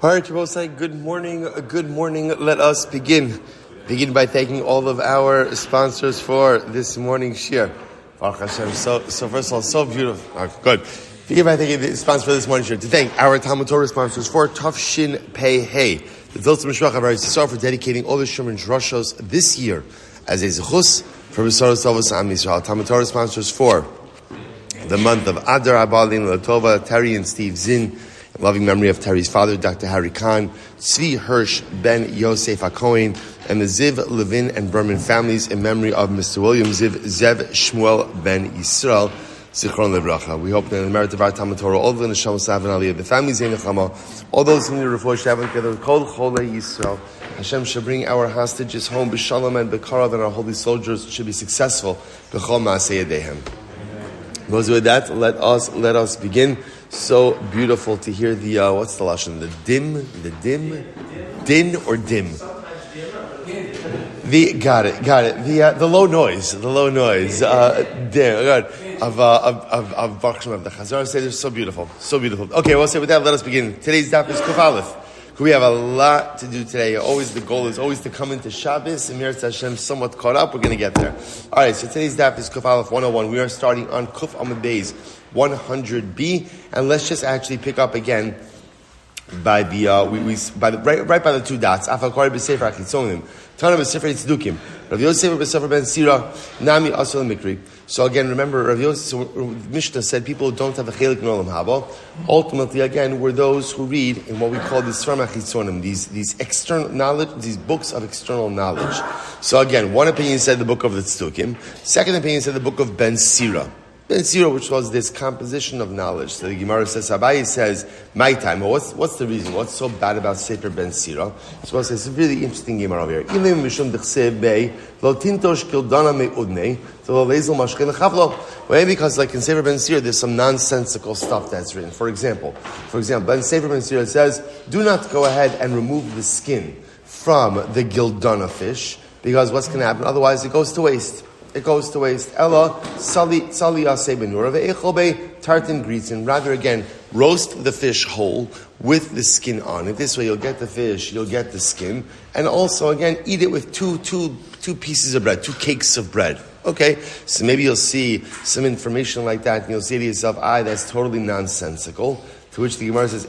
All right, we'll say good morning. Good morning. Let us begin. Begin by thanking all of our sponsors for this morning's shir. Baruch Hashem. So first of all, so beautiful. Oh, good. Begin by thanking the sponsor for this morning's shir. To thank our TALMUD TORAH sponsors for Tafshin Pei Hey, the Tilson Family, Rabbi Yisrael, for dedicating all the Shuman Roshos this year as a zechus for besuros tovos Am Yisroel. TALMUD TORAH sponsors for the month of Adar, Lavine, Teri, and Steve Czinn. In loving memory of Teri's father, Dr. Kahn, Tzvi, Hersch, Ben, Yosef, HaKohen, and the Ziv, Lavine, and Behrman families in memory of Mr. Willian Ziv, Zev Shmuel, Ben Yisroel, Zichron Lebracha. We hope that in the merit of our TALMUD TORAH, all the Neshama Sav and Aliyah, the families in Nechama, all those who need a refuah Shabbat together with Kol Cholei Yisrael, Hashem should bring our hostages home, b'shalom and b'karav, and our holy soldiers should be successful. B'chol ma'aseh yadehem. Goes with that. Let us begin. So beautiful to hear the what's the lashon? The din or dim? Got it. The low noise. Dim. Good. Of Baruch Shem of the Chazar say they're so beautiful. Okay, we'll say with that. Let us begin. Today's daf is Kuf Aleph. We have a lot to do today. The goal is always to come into Shabbos and Yahrzeit Hashem somewhat caught up. We're going to get there. All right, so today's daf is Kuf Aleph 101. We are starting on Kuf Amud Beis 100b, and let's just actually pick up again by the right by the two dots. Afakari b'sefer achitzonim, Tana b'sefer tzdukim, Rav Yosef b'sefer ben Sira, Nami asol mikri. So again, remember, Rav Yosef, Mishnah said people who don't have a chelik in olam haba, ultimately again were those who read in what we call the Sfram achitzonim, these external knowledge, these books of external knowledge. So again, one opinion said the book of the tzdukim, second opinion said the book of Ben Sira. Ben Sira, which was this composition of knowledge. So the Gemara says, Rabbi says, my time. Well, what's the reason? What's so bad about Sefer Ben Sira? So it's a really interesting Gemara over here. Well, because like in Sefer Ben Sira, there's some nonsensical stuff that's written. For example, Ben Sefer Ben Sira says, do not go ahead and remove the skin from the gildana fish, because what's going to happen? Otherwise, it goes to waste. Ella sali aseh benura ve'echolbe tartan gritzin. Rather, again, roast the fish whole with the skin on it. This way, you'll get the fish, you'll get the skin, and also again eat it with two pieces of bread, 2 cakes of bread. Okay, so maybe you'll see some information like that, and you'll say to yourself, that's totally nonsensical. To which the Gemara says,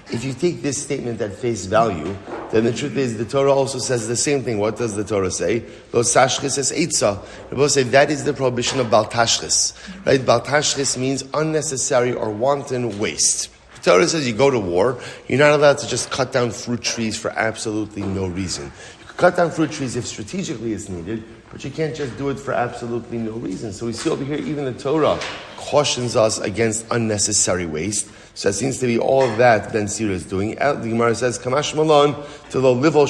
if you take this statement at face value, then the truth is the Torah also says the same thing. What does the Torah say? Lo tashchis es eitza. Rabbi say that is the prohibition of bal tashchis. Right? Bal tashchis means unnecessary or wanton waste. The Torah says you go to war, you're not allowed to just cut down fruit trees for absolutely no reason. You could cut down fruit trees if strategically it's needed, but you can't just do it for absolutely no reason. So we see over here, even the Torah cautions us against unnecessary waste. So it seems to be all of that Ben Sira is doing. The Gemara says, Kamash Malon, to the livo,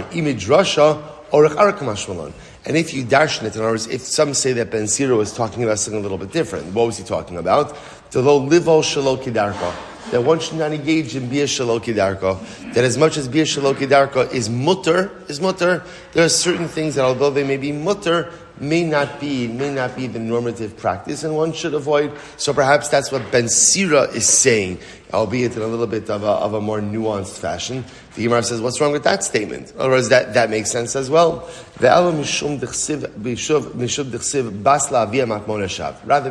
imidrasha, or Kamash Malon. And if you darshan it, in other words, if some say that Ben Sira was talking about something a little bit different, what was he talking about? To the livo shelo kidarka. That one should not engage in bia shelo kidarka. That as much as bia shelo kidarka is mutter, there are certain things that although they may be mutter, may not be the normative practice, and one should avoid. So perhaps that's what Ben Sira is saying, albeit in a little bit of a more nuanced fashion. The Gemara says, what's wrong with that statement? In other words, that makes sense as well. Rather,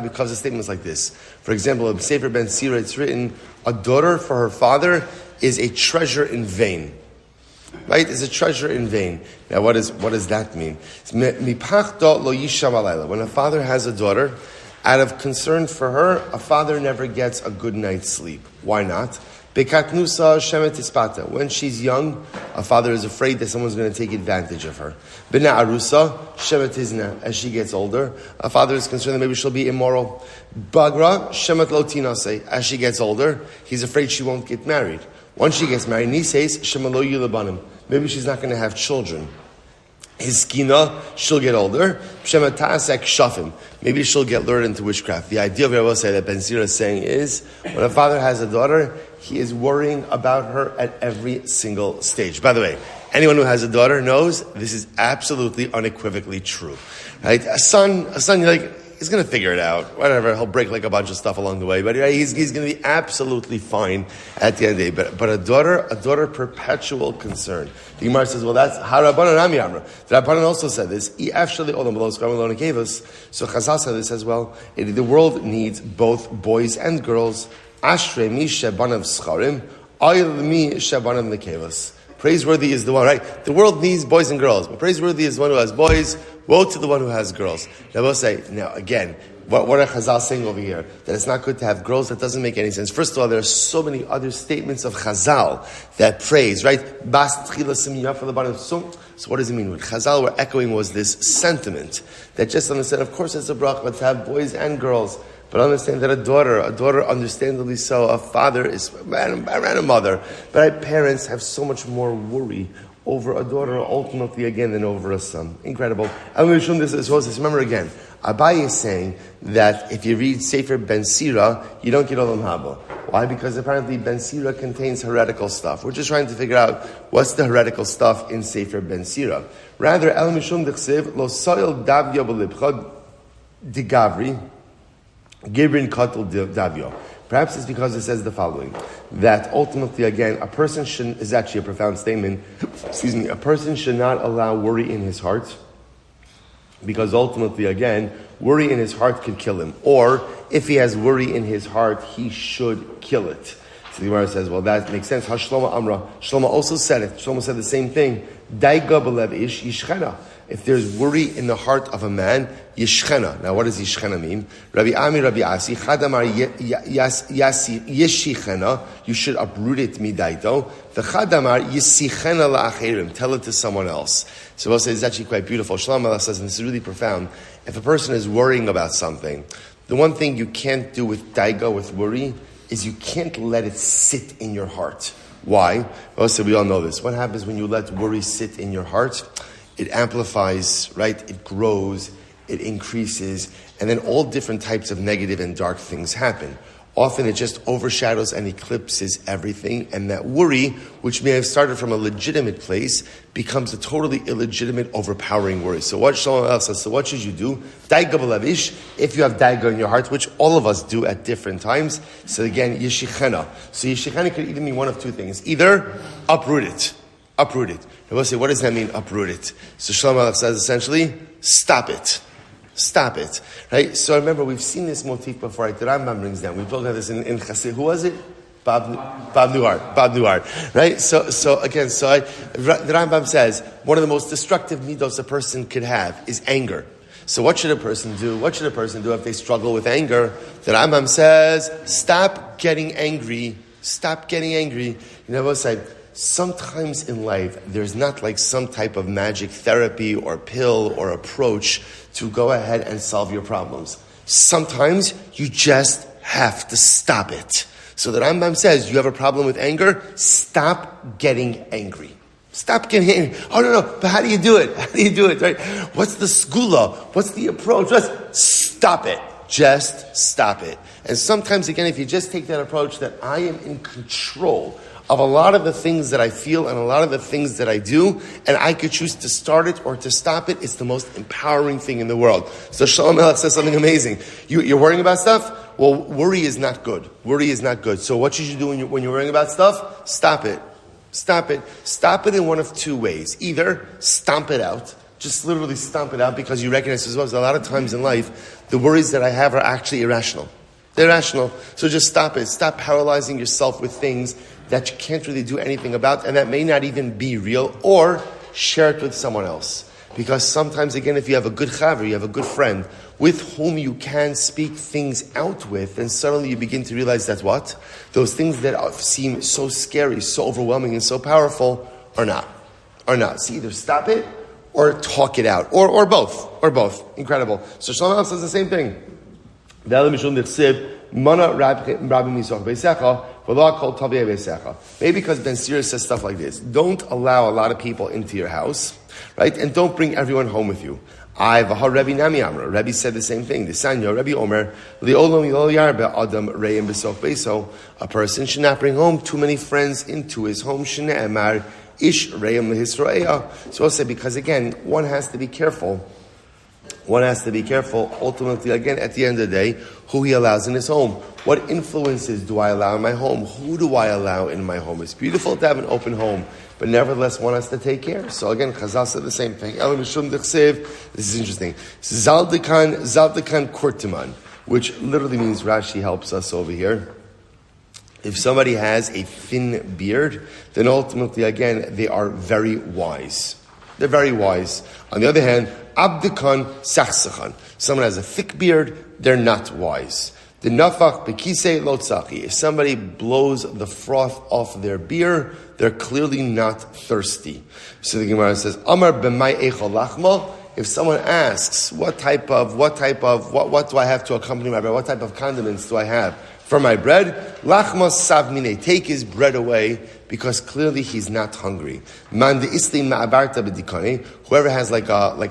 because the statement is like this. For example, in Sefer Ben Sira, it's written, a daughter for her father is a treasure in vain. Right? It's a treasure in vain. Now, what does that mean? When a father has a daughter, out of concern for her, a father never gets a good night's sleep. Why not? When she's young, a father is afraid that someone's going to take advantage of her. As she gets older, a father is concerned that maybe she'll be immoral. As she gets older, he's afraid she won't get married. Once she gets married, maybe she's not going to have children. Hiskina, she'll get older. Maybe she'll get lured into witchcraft. The idea of what I will say that Ben Sira is saying is, when a father has a daughter, he is worrying about her at every single stage. By the way, anyone who has a daughter knows this is absolutely unequivocally true. Right? A son, you're like, He's going to figure it out. Whatever, he'll break like a bunch of stuff along the way, but he's going to be absolutely fine at the end of the day. But a daughter, perpetual concern. The Gemara says, well, that's Harabanan Am Yamra. The Rabbanan also said this. So Chazal said this as well. The world needs both boys and girls. Ashrei mi shebanav scharim, ayil mi shebanav nekevos. Praiseworthy is the one, right? The world needs boys and girls, but praiseworthy is the one who has boys. Woe to the one who has girls. Now, again, what are Chazal saying over here? That it's not good to have girls? That doesn't make any sense. First of all, there are so many other statements of Chazal that praise, right? So what does it mean? What Chazal were echoing was this sentiment that just understand, of course it's a bracha to have boys and girls, but understand that a daughter understandably so, a father is and a mother, but parents have so much more worry over a daughter ultimately again than over a son. Incredible. I'm going to show this as well. Remember again, Abaye is saying that if you read Sefer Ben Sira, you don't get Olam Haba. Why? Because apparently Ben Sira contains heretical stuff. We're just trying to figure out what's the heretical stuff in Sefer Ben Sira. Rather, El Mishum Dechsev, Lo Soil Davya B'Libcha Digavri, Gibrin Katul Davyo. Perhaps it's because it says the following, that ultimately, again, a person is actually a profound statement, a person should not allow worry in his heart, because ultimately, again, worry in his heart could kill him. Or, if he has worry in his heart, he should kill it. So the Gemara says, well, that makes sense. Shlomo Amra. Shlomo also said it. Shlomo said the same thing. Daiga b'lev ish yishchena. If there's worry in the heart of a man, yishchena. Now, what does yishchena mean? Rabbi Ami, Rabbi Asi, chadamar yeshichena. You should uproot it midaito. The chadamar yisichena la'acherim. Tell it to someone else. So we'll say it's actually quite beautiful. Shlomo says, and this is really profound. If a person is worrying about something, the one thing you can't do with daiga, with worry, is you can't let it sit in your heart. Why? Well, so we all know this. What happens when you let worry sit in your heart? It amplifies, right? It grows, it increases, and then all different types of negative and dark things happen. Often it just overshadows and eclipses everything, and that worry, which may have started from a legitimate place, becomes a totally illegitimate, overpowering worry. So what Shlomo says, so what should you do? Daiga b'levish, if you have daiga in your heart, which all of us do at different times. So again, yeshichena. So yeshichena could either mean one of two things. Either uproot it. Uproot it. I will say, what does that mean, uproot it? So Shlomo says essentially, stop it. Stop it. Right? So remember, we've seen this motif before, right? The Rambam brings down. We've talked about this in Chassid. Who was it? Bob Newhart. Right? So the Rambam says, one of the most destructive midos a person could have is anger. So what should a person do? What should a person do if they struggle with anger? The Rambam says, stop getting angry. Stop getting angry. You know what I say? Sometimes in life, there's not like some type of magic therapy or pill or approach to go ahead and solve your problems. Sometimes you just have to stop it. So the Rambam says, you have a problem with anger? Stop getting angry. Stop getting angry. Oh, no, but how do you do it? How do you do it, right? What's the skula? What's the approach? Just stop it. Just stop it. And sometimes, again, if you just take that approach that I am in control of a lot of the things that I feel and a lot of the things that I do, and I could choose to start it or to stop it, it's the most empowering thing in the world. So Shalom Melech says something amazing. You're worrying about stuff? Well, worry is not good. Worry is not good. So what should you do when you're worrying about stuff? Stop it. Stop it. Stop it in one of two ways. Either stomp it out. Just literally stomp it out, because you recognize as well as a lot of times in life, the worries that I have are actually irrational. They're irrational. So just stop it. Stop paralyzing yourself with things that you can't really do anything about, and that may not even be real, or share it with someone else. Because sometimes, again, if you have a good chaver, you have a good friend, with whom you can speak things out with, and suddenly you begin to realize that what? Those things that seem so scary, so overwhelming, and so powerful are not. So either stop it, or talk it out, or both. Incredible. So Shlomo says the same thing. Maybe because Ben Sira says stuff like this. Don't allow a lot of people into your house, right? And don't bring everyone home with you. Rabbi said the same thing. A person should not bring home too many friends into his home. So I'll say, because again, one has to be careful one has to be careful, ultimately, again, at the end of the day, who he allows in his home. What influences do I allow in my home? Who do I allow in my home? It's beautiful to have an open home, but nevertheless, one has to take care. So again, Chazal said the same thing. This is interesting. Zaldekan kurtiman, which literally means, Rashi helps us over here. If somebody has a thin beard, then ultimately, again, they are very wise. They're very wise. On the other hand, abdekan sachsachan. Someone has a thick beard, they're not wise. The nafach bekise lo tzachi. If somebody blows the froth off their beer, they're clearly not thirsty. So the Gemara says, Amar b'may echol lachma. If someone asks, what do I have to accompany my bread? What type of condiments do I have for my bread? Lachma savmine. Take his bread away, because clearly he's not hungry. Man de isli ma'abarta b'dikane. Whoever has like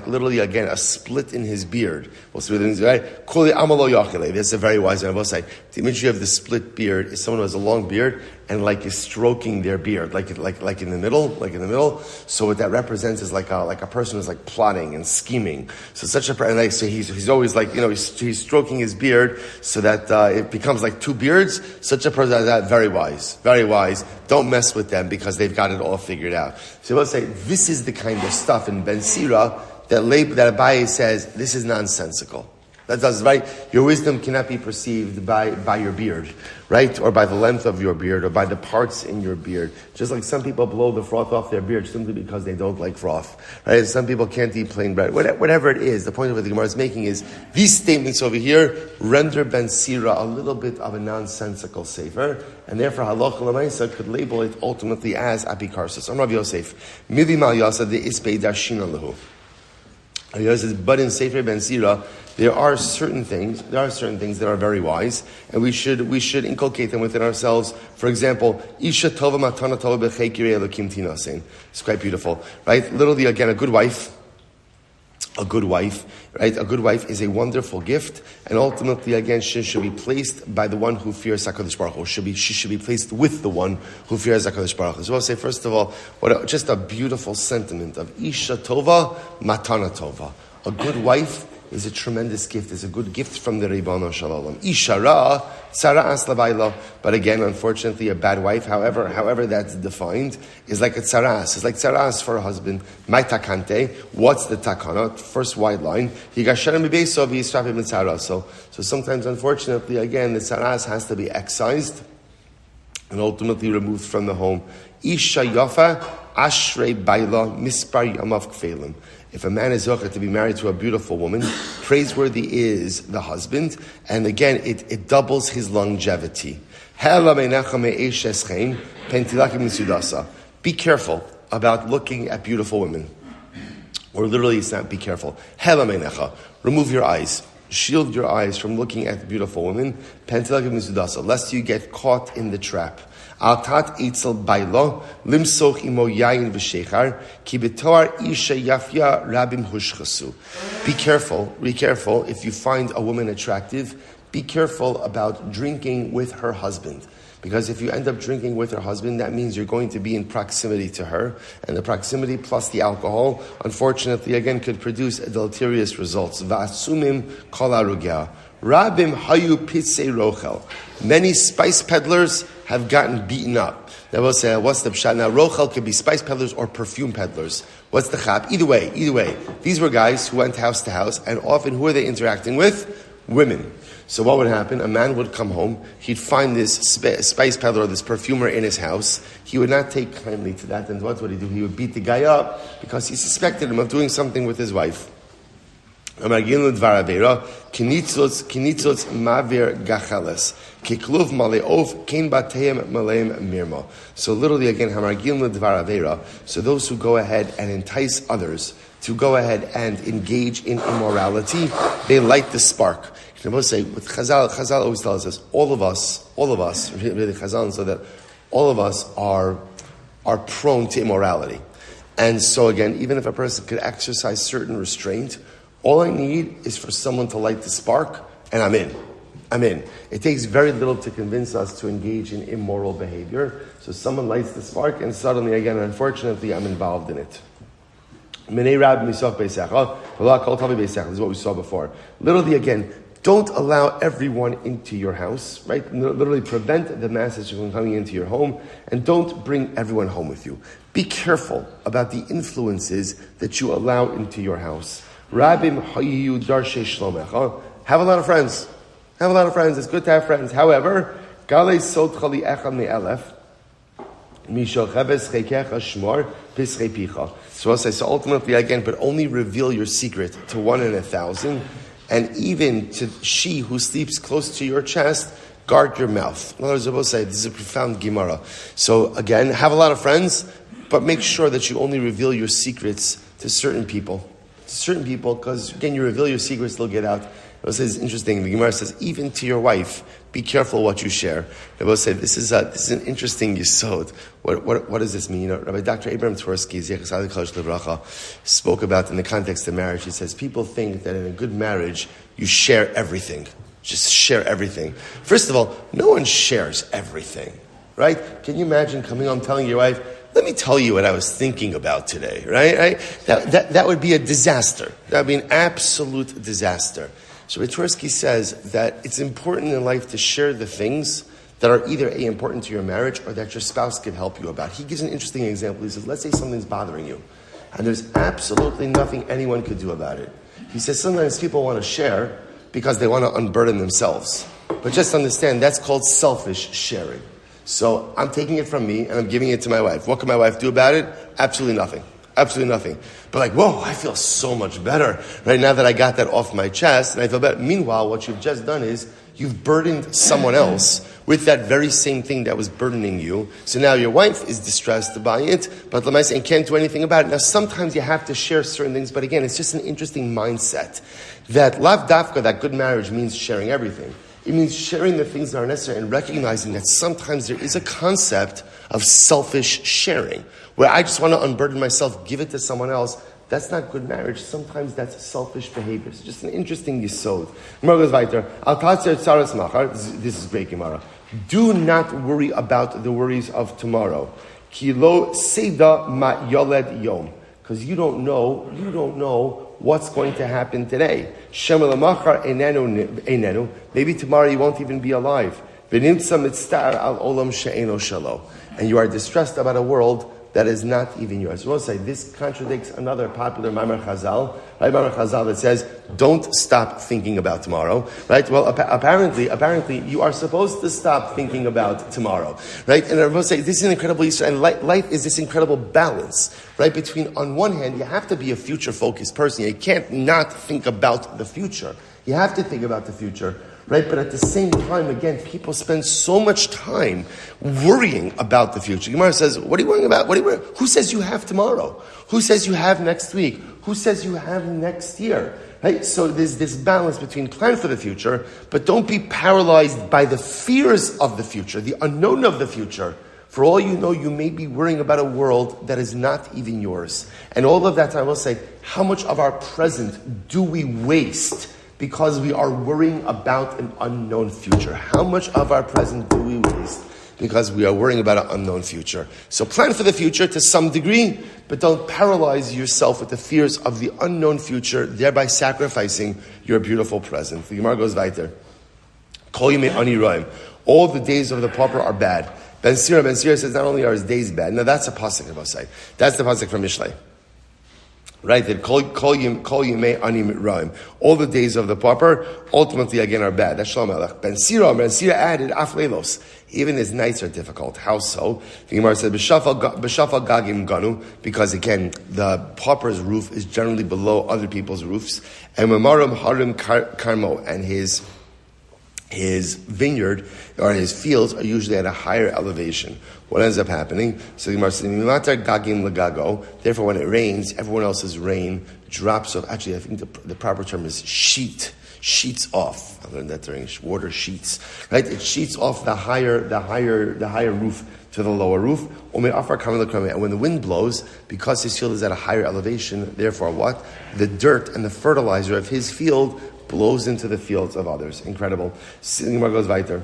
literally again a split in his beard. We'll see what it means, right? Kuli amalo yachile. This is a very wise man. I will say the imagery of the split beard is someone who has a long beard and like is stroking their beard, like in the middle. So what that represents is like a person who's like plotting and scheming. So such a person, so he's always like he's stroking his beard so that it becomes like two beards. Such a person is that very wise, very wise. Don't mess with them because they've got it all figured out. So we'll say this is the kind of stuff in Ben Sira that Abaye says this is nonsensical. That does, right? Your wisdom cannot be perceived by your beard, right? Or by the length of your beard, or by the parts in your beard. Just like some people blow the froth off their beard simply because they don't like froth, right? Some people can't eat plain bread. Whatever it is, the point of what the Gemara is making is, these statements over here render Ben Sira a little bit of a nonsensical sefer, and therefore Halacha L'Maisa could label it ultimately as apikarsis. I'm Rabbi Yosef. Midi mal yasa de ispei dashina lehu. Yosef says, but in Sefer Ben Sira, there are certain things that are very wise, and we should inculcate them within ourselves. For example, Isha Tova Matana Tova B'Chei Elokim Tinasein. It's quite beautiful, right? Literally, again, a good wife, right? A good wife is a wonderful gift, and ultimately, again, she should be placed by the one who fears HaKadosh Baruch Hu. She should be placed with the one who fears HaKadosh Baruch Hu. So I'll say, first of all, just a beautiful sentiment of Isha Tova Matana Tova. A good wife is a tremendous gift. It's a good gift from the Ribono Shel Olam. Isha Ra, Tzara As Labayla. But again, unfortunately, a bad wife, however that's defined, is like a tzaras. It's like tzaras for a husband. My takante. What's the takana? First wide line. Higasharim Bebeso V'Yisrafim Tzara. So sometimes, unfortunately, again, the tzaras has to be excised and ultimately removed from the home. Isha Yafa Ashrei Baila Mispar Yamav Kfelim. If a man is zechus to be married to a beautiful woman, praiseworthy is the husband, and again, it doubles his longevity. Be careful about looking at beautiful women. Or literally, it's not be careful. Remove your eyes. Shield your eyes from looking at beautiful women, lest you get caught in the trap. Altat itzel bailo limsoch imo yayin v'shechar ki b'toar isha yafya rabim hushchasu. Be careful if you find a woman attractive. Be careful about drinking with her husband. Because if you end up drinking with her husband, that means you're going to be in proximity to her. And the proximity plus the alcohol, unfortunately, again, could produce deleterious results. V'asumim kol arugya. Rabim hayu pitzei rochel. Many spice peddlers have gotten beaten up. Now we'll say, what's the pshat? Now, rochel could be spice peddlers or perfume peddlers. What's the chap? Either way. These were guys who went house to house, and often who are they interacting with? Women. So what would happen? A man would come home, he'd find this spice peddler or this perfumer in his house. He would not take kindly to that, and what would he do? He would beat the guy up because he suspected him of doing something with his wife. So literally again, so those who go ahead and entice others to go ahead and engage in immorality, they light the spark. I must say, with Chazal always tells us, all of us, really Chazal, so that all of us are prone to immorality. And so again, even if a person could exercise certain restraint, all I need is for someone to light the spark, and I'm in. It takes very little to convince us to engage in immoral behavior. So someone lights the spark, and suddenly, again, unfortunately, I'm involved in it. This is what we saw before. Literally, again, don't allow everyone into your house, right? Literally prevent the masses from coming into your home, and don't bring everyone home with you. Be careful about the influences that you allow into your house. Have a lot of friends. Have a lot of friends. It's good to have friends. However, so ultimately, again, but only reveal your secret to 1 in 1,000, and even to she who sleeps close to your chest, guard your mouth. In other words, Rabbi say, this is a profound Gemara. So again, have a lot of friends, but make sure that you only reveal your secrets to certain people. To certain people, because again, you reveal your secrets, they'll get out. Rabbi says, it's interesting, the Gemara says, even to your wife, be careful what you share. Rabbi said, this is an interesting yesod. What does this mean? Rabbi Dr. Abraham Twersky, spoke about in the context of marriage. He says, people think that in a good marriage, you share everything. Just share everything. First of all, no one shares everything, right? Can you imagine coming home telling your wife, let me tell you what I was thinking about today, right? That would be a disaster. That would be an absolute disaster. So Twersky says that it's important in life to share the things that are either important to your marriage or that your spouse can help you about. He gives an interesting example. He says, let's say something's bothering you, and there's absolutely nothing anyone could do about it. He says sometimes people want to share because they want to unburden themselves. But just understand, that's called selfish sharing. So I'm taking it from me and I'm giving it to my wife. What can my wife do about it? Absolutely nothing. Absolutely nothing. But like, whoa, I feel so much better right now that I got that off my chest and I feel better. Meanwhile, what you've just done is you've burdened someone else with that very same thing that was burdening you. So now your wife is distressed by it, but Lamaisa and can't do anything about it. Now sometimes you have to share certain things, but again, it's just an interesting mindset that lav dafka, that good marriage means sharing everything. It means sharing the things that are necessary and recognizing that sometimes there is a concept of selfish sharing, where I just want to unburden myself, give it to someone else. That's not good marriage. Sometimes that's selfish behavior. It's just an interesting yesod. Gemara goes weiter. This is great Gemara. Do not worry about the worries of tomorrow. Kilo seda ma yoled yom. Because you don't know what's going to happen today. Maybe tomorrow you won't even be alive. And you are distressed about a world that is not even yours. We'll say this contradicts another popular Maimar Chazal, right? Maimar Chazal that says, don't stop thinking about tomorrow, right? Well, apparently, you are supposed to stop thinking about tomorrow, right? And I will say, this is an incredible Yisrael, and life is this incredible balance, right? Between, on one hand, you have to be a future-focused person. You can't not think about the future. You have to think about the future. Right, but at the same time, again, people spend so much time worrying about the future. Gemara says, what are you worrying about? Who says you have tomorrow? Who says you have next week? Who says you have next year? Right? So there's this balance between plan for the future, but don't be paralyzed by the fears of the future, the unknown of the future. For all you know, you may be worrying about a world that is not even yours. And all of that, I will say, how much of our present do we waste because we are worrying about an unknown future? How much of our present do we waste because we are worrying about an unknown future? So plan for the future to some degree, but don't paralyze yourself with the fears of the unknown future, thereby sacrificing your beautiful present. The Gemara goes weiter. Kol yimei ani roim. All the days of the pauper are bad. Ben Sira says not only are his days bad. Now that's a pasuk of Osai. That's the pasuk from Mishlei. Right, that kol yimei ani roim. All the days of the pauper ultimately again are bad. That's Shalom Melech. Ben Sira added af leilos. Even his nights are difficult. How so? The Gemara said b'shafal gagim ganu, because again the pauper's roof is generally below other people's roofs. And mamarim harim karmo, and his vineyard or his fields are usually at a higher elevation. What ends up happening? So the Gemara says, therefore when it rains, everyone else's rain drops off. Actually, I think the proper term is sheets off. I learned that during water sheets. Right? It sheets off the higher roof to the lower roof. And when the wind blows, because his field is at a higher elevation, therefore what? The dirt and the fertilizer of his field blows into the fields of others. Incredible. Gemara goes weiter.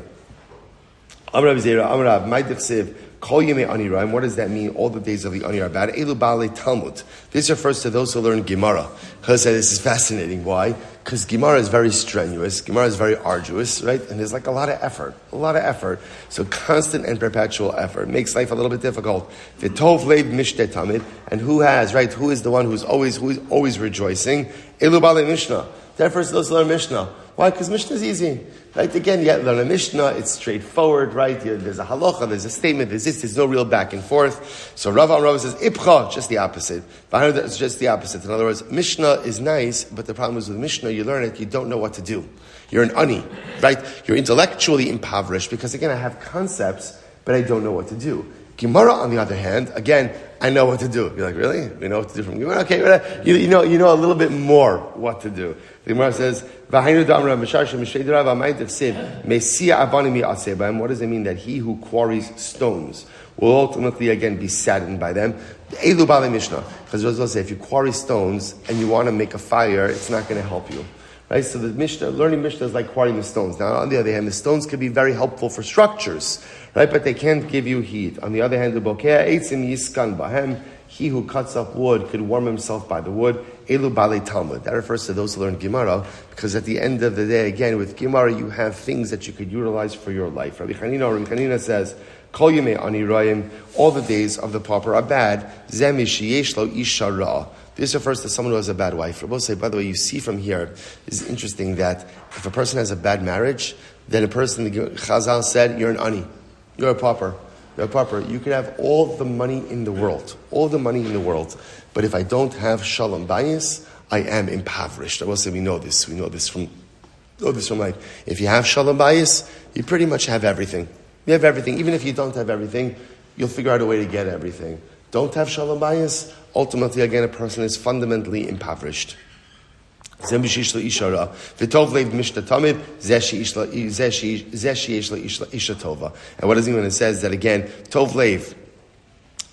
Kol Yemei Ani Raim, what does that mean? All the days of the Ani are bad. Elu Baalei Talmud. This refers to those who learn Gemara. This is fascinating. Why? Because Gemara is very strenuous. Gemara is very arduous, right? And there's like a lot of effort. So constant and perpetual effort makes life a little bit difficult. V'tov leiv mishteh tamid. And who is the one who's always rejoicing? Elu Baalei Mishnah. That refers to those who learn Mishnah. Why? Because Mishnah is easy. Right? Again, you learn a Mishnah, it's straightforward, right? There's a halacha, there's a statement, there's no real back and forth. So Rav says, Ipcha, just the opposite. It's just the opposite. In other words, Mishnah is nice, but the problem is with Mishnah, you learn it, you don't know what to do. You're an ani, right? You're intellectually impoverished, because again, I have concepts, but I don't know what to do. Gemara, on the other hand, again, I know what to do. You're like, really? You know what to do from Gemara? Okay, you know a little bit more what to do. The Gemara says, what does it mean that he who quarries stones will ultimately again be saddened by them? Because Rav says, if you quarry stones and you want to make a fire, it's not going to help you. Right? So the Mishnah, learning Mishnah is like quarrying the stones. Now, on the other hand, the stones can be very helpful for structures, right? But they can't give you heat. On the other hand, the bokeh eitzim yiskan bahem. He who cuts up wood could warm himself by the wood. Elu Baalei Talmud. That refers to those who learn Gemara, because at the end of the day, again, with Gemara, you have things that you could utilize for your life. Rabbi Chanina says, Kol Yemei Ani Raim, all the days of the pauper are bad. Zeh mishiyesh lo isha ra. This refers to someone who has a bad wife. Rabbi say, by the way, you see from here, it's interesting that if a person has a bad marriage, then a person, the Chazal said, you're an ani, you're a pauper. You're a pauper. You could have all the money in the world, but if I don't have shalom bayis, I am impoverished. Rabbi say, we know this from life. If you have shalom bayis, you pretty much have everything. You have everything. Even if you don't have everything, you'll figure out a way to get everything. Don't have shalom bayis, ultimately, again, a person is fundamentally impoverished. And what does it mean when it says that again, tov leiv,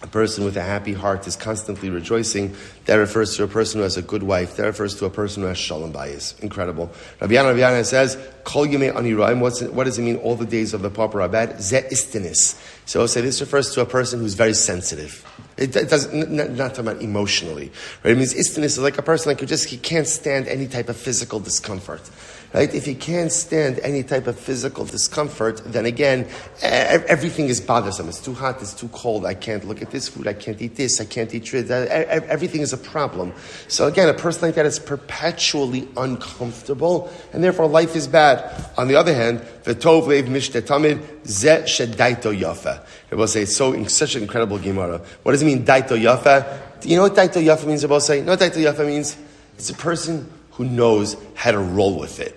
a person with a happy heart is constantly rejoicing? That refers to a person who has a good wife. That refers to a person who has shalom bayis. Incredible. Rabbi Yana says, Kol Yemei Ani Raim. What does it mean? All the days of the pauper are bad. Ze istinis. So I'll say this refers to a person who's very sensitive. It doesn't, not talking about emotionally, right? It means istinus is like a person like he can't stand any type of physical discomfort, right? If he can't stand any type of physical discomfort, then again, everything is bothersome. It's too hot, it's too cold, I can't look at this food, I can't eat this, I can't eat this, everything is a problem. So again, a person like that is perpetually uncomfortable, and therefore life is bad. On the other hand, the tov leiv mishteh tamid, ze shedaito yafa. It will say, it's such an incredible Gemara. What does it mean, daito yafa? Do you know what daito yafa means? It will say, you know what daito yafa means? It's a person who knows how to roll with it.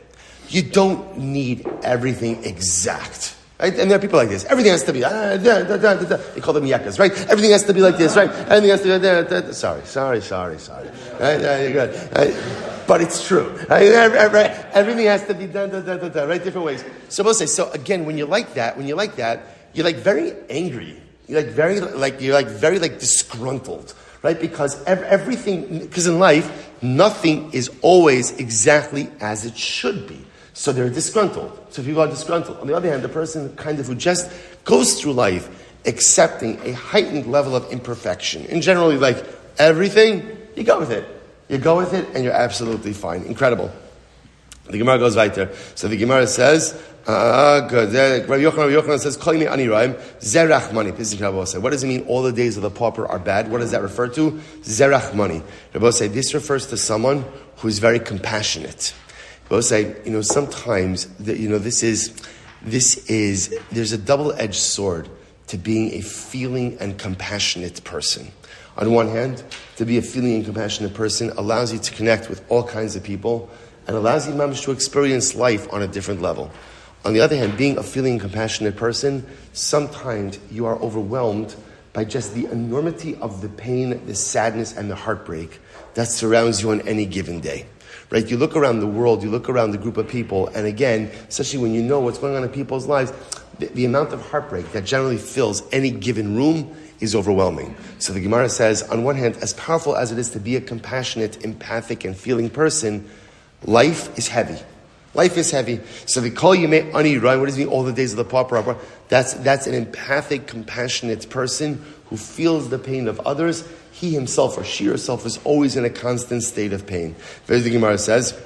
You don't need everything exact. Right? And there are people like this. Everything has to be, they call them yakas, right? Everything has to be like this, right? Everything has to be, sorry. Right? You're good. Right? But it's true. Right? Everything has to be done, right? Different ways. So we'll say, so again, when you're like that, you're like very angry. You're very disgruntled, right? Because because in life, nothing is always exactly as it should be. So they're disgruntled. So people are disgruntled. On the other hand, the person who just goes through life accepting a heightened level of imperfection. And generally, like everything, you go with it. You go with it and you're absolutely fine. Incredible. The Gemara goes right there. So the Gemara says, good. Rabbi Yochanan says, Kol Yemei Ani Raim, zerachmani. This is Rabbi say. What does it mean? All the days of the pauper are bad. What does that refer to? Zerachmani. Rabbi say, this refers to someone who is very compassionate. Rabbi say, sometimes, there's a double-edged sword to being a feeling and compassionate person. On one hand, to be a feeling and compassionate person allows you to connect with all kinds of people and allows you to experience life on a different level. On the other hand, being a feeling and compassionate person, sometimes you are overwhelmed by just the enormity of the pain, the sadness, and the heartbreak that surrounds you on any given day. Right? You look around the world, you look around the group of people, and again, especially when you know what's going on in people's lives, the amount of heartbreak that generally fills any given room is overwhelming. So the Gemara says, on one hand, as powerful as it is to be a compassionate, empathic, and feeling person, life is heavy. Life is heavy. So they call you ani right. What does it mean? All the days of the pauper. That's an empathic, compassionate person who feels the pain of others. He himself or she herself is always in a constant state of pain. Very the Gemara says,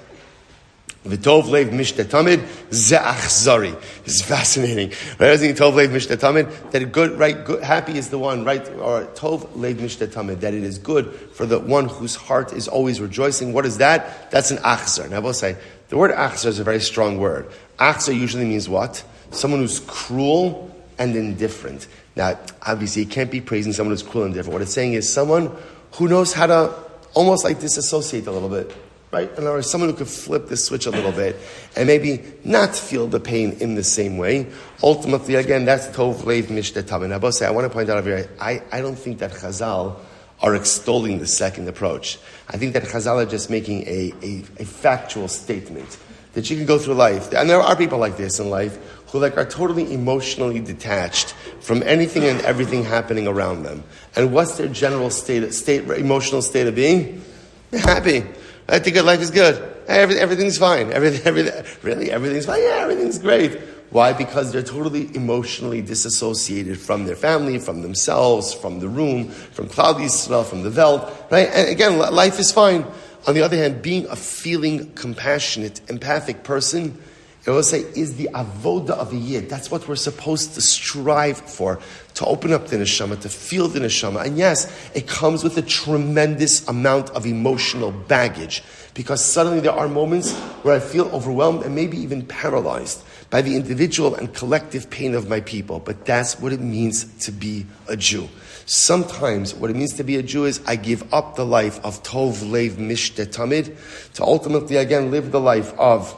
V'tov leiv mishtatamid ze'achzari. This is fascinating. Right? Tov leiv mishtatamid, that good, right, good, happy is the one, right? Or tov leiv mishtatamid, that it is good for the one whose heart is always rejoicing. What is that? That's an achzar. Now I will say, the word achzar is a very strong word. Achzar usually means what? Someone who's cruel and indifferent. Now, obviously, you can't be praising someone who's cruel and indifferent. What it's saying is someone who knows how to almost like disassociate a little bit. Right? In other words, someone who could flip the switch a little bit and maybe not feel the pain in the same way. Ultimately, again, that's tov leiv mishtatam. And I want to point out over here, I don't think that Chazal are extolling the second approach. I think that Chazal are just making a factual statement that you can go through life. And there are people like this in life who are totally emotionally detached from anything and everything happening around them. And what's their general emotional state of being? They're happy. I think life is good. Everything's fine. Everything's fine. Yeah, everything's great. Why? Because they're totally emotionally disassociated from their family, from themselves, from the room, from Klal Yisrael, from the Welt. Right? And again, life is fine. On the other hand, being a feeling, compassionate, empathic person, I will say, is the avoda of a yid. That's what we're supposed to strive for, to open up the neshama, to feel the neshama. And yes, it comes with a tremendous amount of emotional baggage, because suddenly there are moments where I feel overwhelmed and maybe even paralyzed by the individual and collective pain of my people. But that's what it means to be a Jew. Sometimes what it means to be a Jew is I give up the life of tov leiv mishtatamid to ultimately again live the life of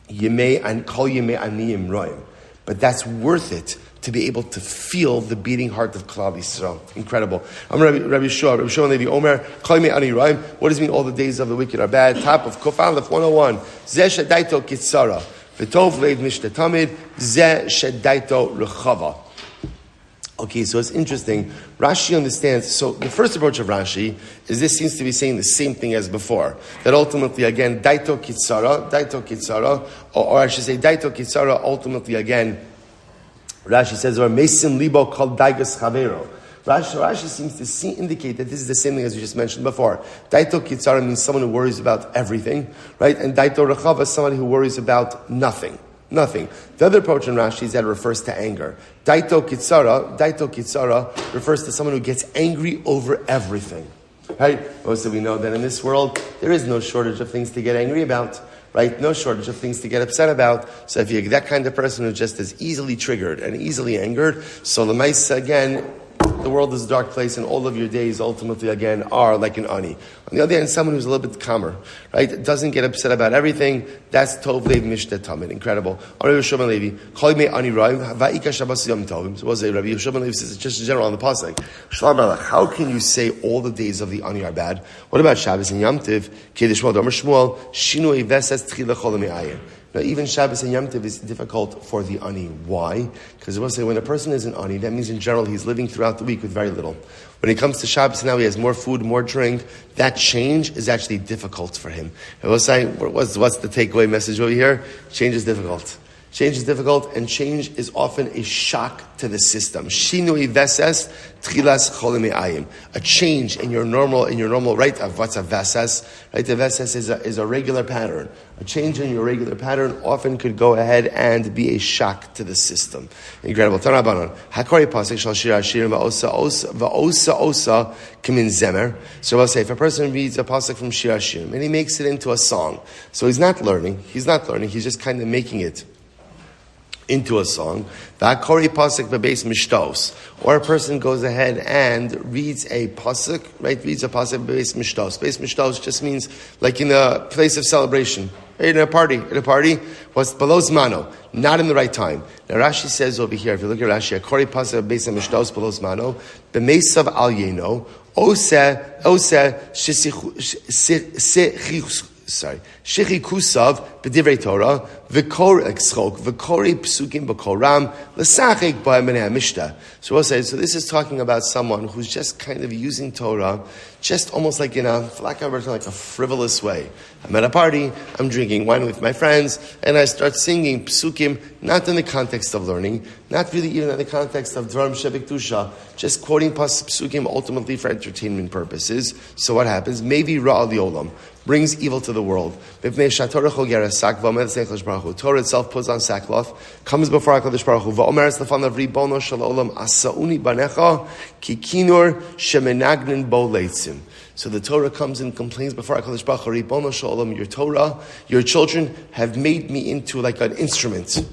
Yemei and kol yemei aniyim roim. But that's worth it to be able to feel the beating heart of Klal Yisrael. Incredible. I'm Rabbi Shua Levi Omer, kol yemei ani roim. What does it mean all the days of the wicked are bad? Top of Kuf Aleph 101. Zeh shedaito kitzara. V'tov leiv mishtatamid. Zeh shedaito rechava. Okay, so it's interesting. Rashi understands. So the first approach of Rashi is this seems to be saying the same thing as before. That ultimately, again, daito kitsara, or I should say daito kitsara, ultimately, again, Rashi says, or mesim libo kol daigas chavero. Rashi seems to indicate that this is the same thing as we just mentioned before. Daito kitsara means someone who worries about everything, right? And daito rechava is someone who worries about nothing. Nothing. The other approach in Rashi is that it refers to anger. Daito kitsara refers to someone who gets angry over everything. Right? Also, we know that in this world, there is no shortage of things to get angry about. Right? No shortage of things to get upset about. So if you're that kind of person who's just as easily triggered and easily angered, so l'maisa again, the world is a dark place, and all of your days ultimately again are like an ani. On the other hand, someone who's a little bit calmer, right, doesn't get upset about everything. That's tov leiv mishtatamid. Incredible. Rabbi Yosef Levi, kol yemei ani roim va'ika shabbos yom tovim. So what say Rabbi Yosef Levi says just in general on the pasuk. Shalom Alech. How can you say all the days of the ani are bad? What about Shabbos and Yom Tov? Kiddush Shmuel, Amar Shmuel, shinui vesas tchila chol me'ayin. Now, even Shabbos and Yom Tov is difficult for the ani. Why? Because we'll say when a person is an ani, that means in general he's living throughout the week with very little. When it comes to Shabbos now, he has more food, more drink. That change is actually difficult for him. And we'll say, what's the takeaway message over here? Change is difficult. Change is difficult, and change is often a shock to the system. Shinui veses tchilas cholim me'ayim. A change in your normal right of what's a veses. Right, the veses is a regular pattern. A change in your regular pattern often could go ahead and be a shock to the system. Incredible. Tanabanon. Hakori pasuk shal shir hashirim va'osa kimin zemer. So I'll say if a person reads a pasuk from shir hashirim and he makes it into a song, so he's not learning. He's just kind of making it into a song, or a person goes ahead and reads a pasuk, right? Reads a pasuk beis mishtos. Beis mishtos just means like in a place of celebration, in a party. What's below zmano, not in the right time. Now Rashi says over here, if you look at Rashi, akori pasuk beis mishtos below zmano, b'meisav al yeno, shichikusav b'divrei Torah v'kor ekschok, v'kori psukim b'koram, l'sachik b'aminei mishta. So we'll say, so this is talking about someone who's just kind of using Torah, just almost like in a, for lack of a better term, like a frivolous way. I'm at a party, I'm drinking wine with my friends, and I start singing psukim, not in the context of learning, not really even in the context of dvarim shebektusha, just quoting psukim ultimately for entertainment purposes. So what happens? Maybe ra'al olam, brings evil to the world. Torah itself puts on sackcloth, comes before HaKadosh Baruch Hu, va'omeres lefanav ribono shel olam asauni banecha ki kinur shemenagnin bo leitzim. So the Torah comes and complains before HaKadosh Baruch Hu, ribono shel olam, your Torah, your children have made me into like an instrument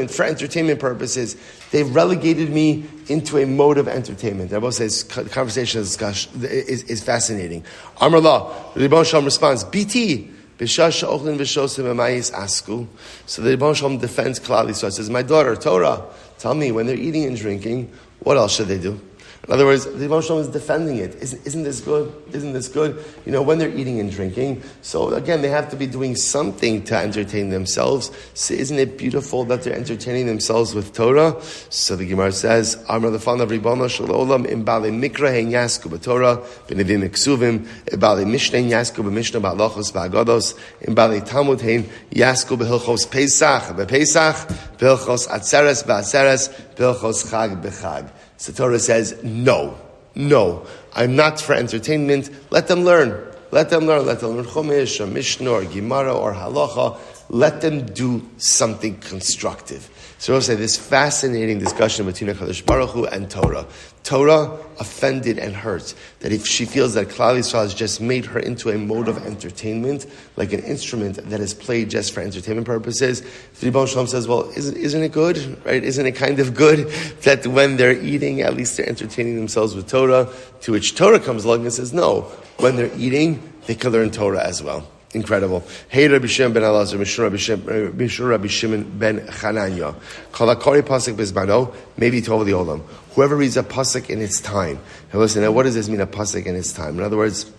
for entertainment purposes. They've relegated me into a mode of entertainment. Rabbi says the conversation is fascinating. Amar La, Ribbon Shalom responds, BT, B'shasha ochlin v'shosim emayis asku. So the Ribbon Shalom defends Klal Yisrael, says, my daughter, Torah, tell me, when they're eating and drinking, what else should they do? In other words, the Ribbon Shalom is defending it. Isn't this good? Isn't this good? You know, when they're eating and drinking. So again, they have to be doing something to entertain themselves. So isn't it beautiful that they're entertaining themselves with Torah? So the Gemara says, Amar lefanav ribono shel olam im balei mikra hein yasku b'Torah, b'nevim iksuvim, im balei mishnah hein yasku b'mishnah b'halachos v'agados, im balei Talmud hein yasku b'hilchos Pesach, b'Pesach, b'hilchos atzeres b'atzeres, b'hilchos chag b'chag. So Torah says, no, I'm not for entertainment. Let them learn. Let them learn Chumash or Mishnah or Gemara or Halacha. Let them do something constructive. So we'll say this fascinating discussion between HaKadosh Baruch Hu and Torah. Torah offended and hurt that if she feels that Klal Yisrael has just made her into a mode of entertainment, like an instrument that is played just for entertainment purposes, the Ribbon Shalom says, well, isn't it good? Right? Isn't it kind of good that when they're eating, at least they're entertaining themselves with Torah? To which Torah comes along and says, no, when they're eating, they can learn Torah as well. Incredible. Hey Rabbi Shimon ben Elazar, Mishur Rabbi Shimon ben Chananya. Kalakori pasuk bezmano, maybe Tov the Olam. Whoever reads a pasuk in its time. Now listen, now what does this mean, a pasuk in its time? In other words,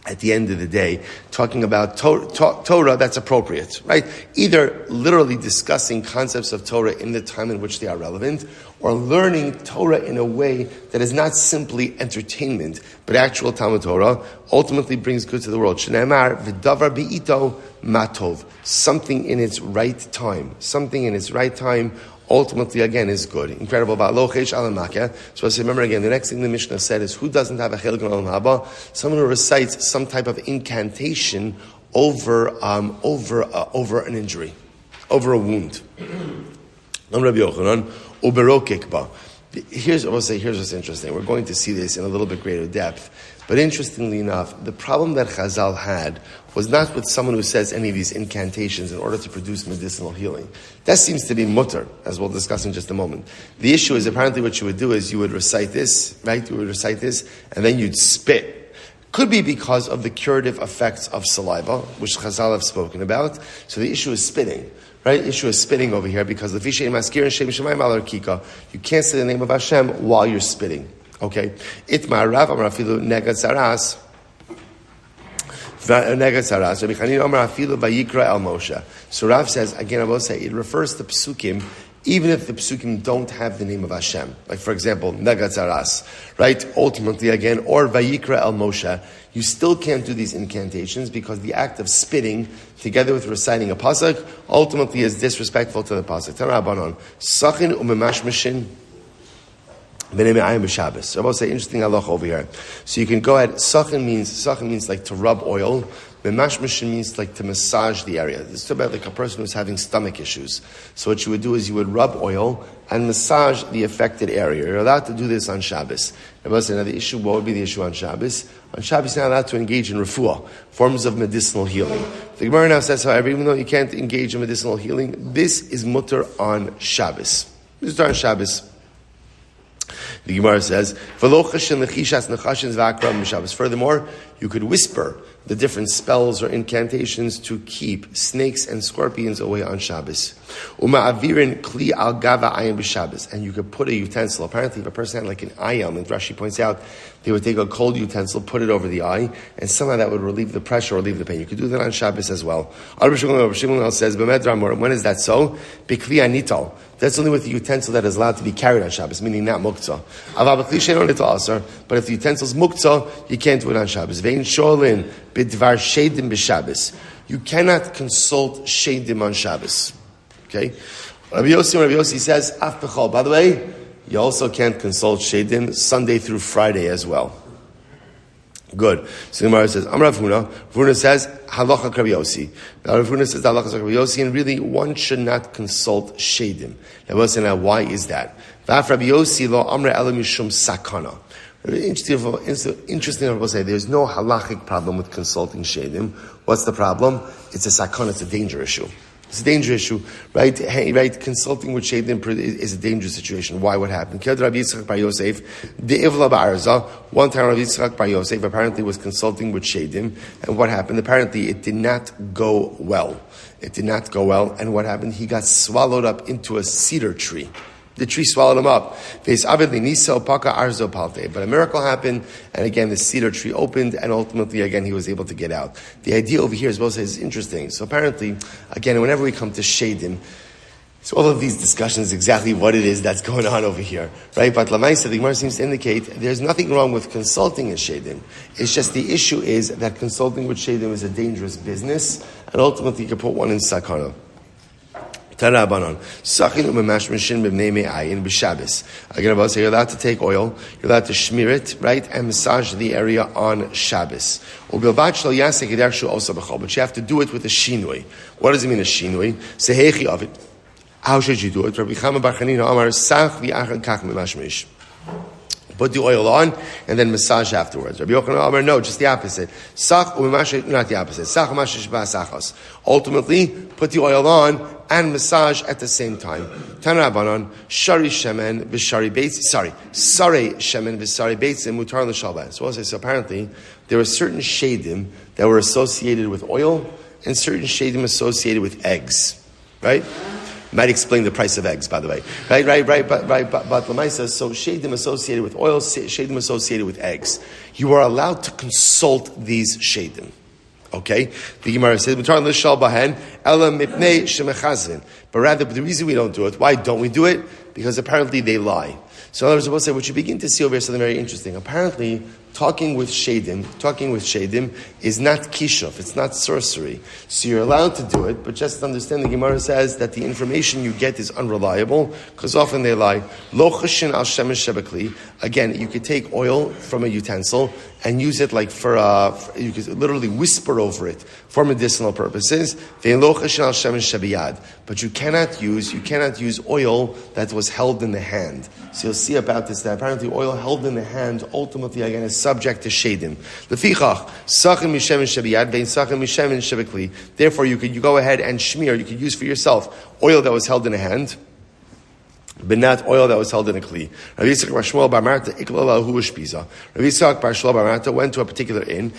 at the end of the day, talking about Torah that's appropriate, right? Either literally discussing concepts of Torah in the time in which they are relevant, or learning Torah in a way that is not simply entertainment, but actual Talmud Torah, ultimately brings good to the world. Shneimar v'davar bi'ito matov. Something in its right time, ultimately, again, is good. Incredible. So let's remember again, the next thing the Mishnah said is, who doesn't have a chilek olam haba? Someone who recites some type of incantation over an injury, over a wound. Here's what's interesting. We're going to see this in a little bit greater depth. But interestingly enough, the problem that Chazal had was not with someone who says any of these incantations in order to produce medicinal healing. That seems to be mutter, as we'll discuss in just a moment. The issue is apparently what you would do is you would recite this, right? You would recite this, and then you'd spit. Could be because of the curative effects of saliva, which Chazal have spoken about. So the issue is spitting. Right? Issue is spitting over here because you can't say the name of Hashem while you're spitting. Okay? Itmar Rav Amar Afilu Negad Saras. Rabbi Chanina Amar Afilu Vayikra El Moshe. So Rav says, again, I will say, it refers to psukim, even if the psukim don't have the name of Hashem. Like, for example, Negad Saras. Right? Ultimately, again, or Vayikra El Moshe. You still can't do these incantations because the act of spitting, together with reciting a pasuk, ultimately is disrespectful to the pasuk. Tanarabanon, sachin umemashmashin b'nei me'ayim b'Shabbos. So I will say interesting halach over here. So you can go ahead. Sachin means like to rub oil. Memashmashin means like to massage the area. It's about like a person who's having stomach issues. So what you would do is you would rub oil and massage the affected area. You're allowed to do this on Shabbos. Now the issue, what would be the issue on Shabbos? On Shabbos, you're not allowed to engage in refuah, forms of medicinal healing. The Gemara now says, however, even though you can't engage in medicinal healing, this is mutter on Shabbos. This is on Shabbos. The Gemara says, furthermore, you could whisper the different spells or incantations to keep snakes and scorpions away on Shabbos. And you could put a utensil. Apparently, if a person had like an ayam, and Rashi points out, they would take a cold utensil, put it over the eye, and somehow that would relieve the pressure or relieve the pain. You could do that on Shabbos as well. Rabbi Shmuel says, when is that so? That's only with the utensil that is allowed to be carried on Shabbos, meaning not muktzah. But if the utensil is muktzah, you can't do it on Shabbos. You cannot consult shedim on Shabbos. Okay? Rabbi Yossi says, af b'chol. By the way, you also can't consult shedim Sunday through Friday as well. Good. So the Gemara says, Amar Rav Huna says, halacha Rabbi Yossi. Now Rav Huna says, halacha Rabbi Yossi, and really one should not consult shedim. Now why is that? V'af Rabbi Yossi lo amra ela mishum sakana. Interesting, I will say, there's no halachic problem with consulting shedim. What's the problem? It's a sakana, it's a danger issue. It's a danger issue, right? Hey, right? Consulting with shedim is a dangerous situation. Why? What happened? One time Rabbi Yitzchak bar Yosef apparently was consulting with shedim, and what happened? Apparently, it did not go well. It did not go well, and what happened? He got swallowed up into a cedar tree. The tree swallowed him up. But a miracle happened, and again, the cedar tree opened, and ultimately, again, he was able to get out. The idea over here, as well, is interesting. So apparently, again, whenever we come to shedim, so all of these discussions, exactly what it is that's going on over here, right? But Lamaisa, the Gemara seems to indicate there's nothing wrong with consulting a shedim. It's just the issue is that consulting with shedim is a dangerous business, and ultimately, you can put one in sakana. Again, you're allowed to take oil, you're allowed to smear it, right, and massage the area on Shabbos. But you have to do it with a shinui. What does it mean, a shinui? Sehechi of it. How should you do it? Put the oil on and then massage afterwards. Rabbi Yochanan Amar, no, just the opposite. Not the opposite. Ultimately, put the oil on and massage at the same time. Tanrabanan, Shari Shemen v'Shari Beitz. Sare Shemen v'Sari Beitzim mutar l'shalba. So apparently, there were certain shedim that were associated with oil and certain shedim associated with eggs. Right? Might explain the price of eggs, by the way. Right. But Lamaisa, so shedim associated with oil, shedim associated with eggs. You are allowed to consult these shedim. Okay? The Gemara says, but rather, the reason we don't do it, why don't we do it? Because apparently they lie. So in other words, we'll say, what you begin to see over here is something very interesting. Apparently, talking with shedim is not kishuf, it's not sorcery. So you're allowed to do it, but just understand the Gemara says that the information you get is unreliable, because often they lie. Lo chashin al shemesh shebekli. Again, you could take oil from a utensil and use it like you could literally whisper over it for medicinal purposes. But you cannot use oil that was held in the hand. So you'll see about this that apparently oil held in the hand ultimately again is subject to shedim. Therefore, you go ahead and smear. You could use for yourself oil that was held in a hand, but not oil that was held in a kli. Rabbi Yisrael bar Shmuel went to a particular inn.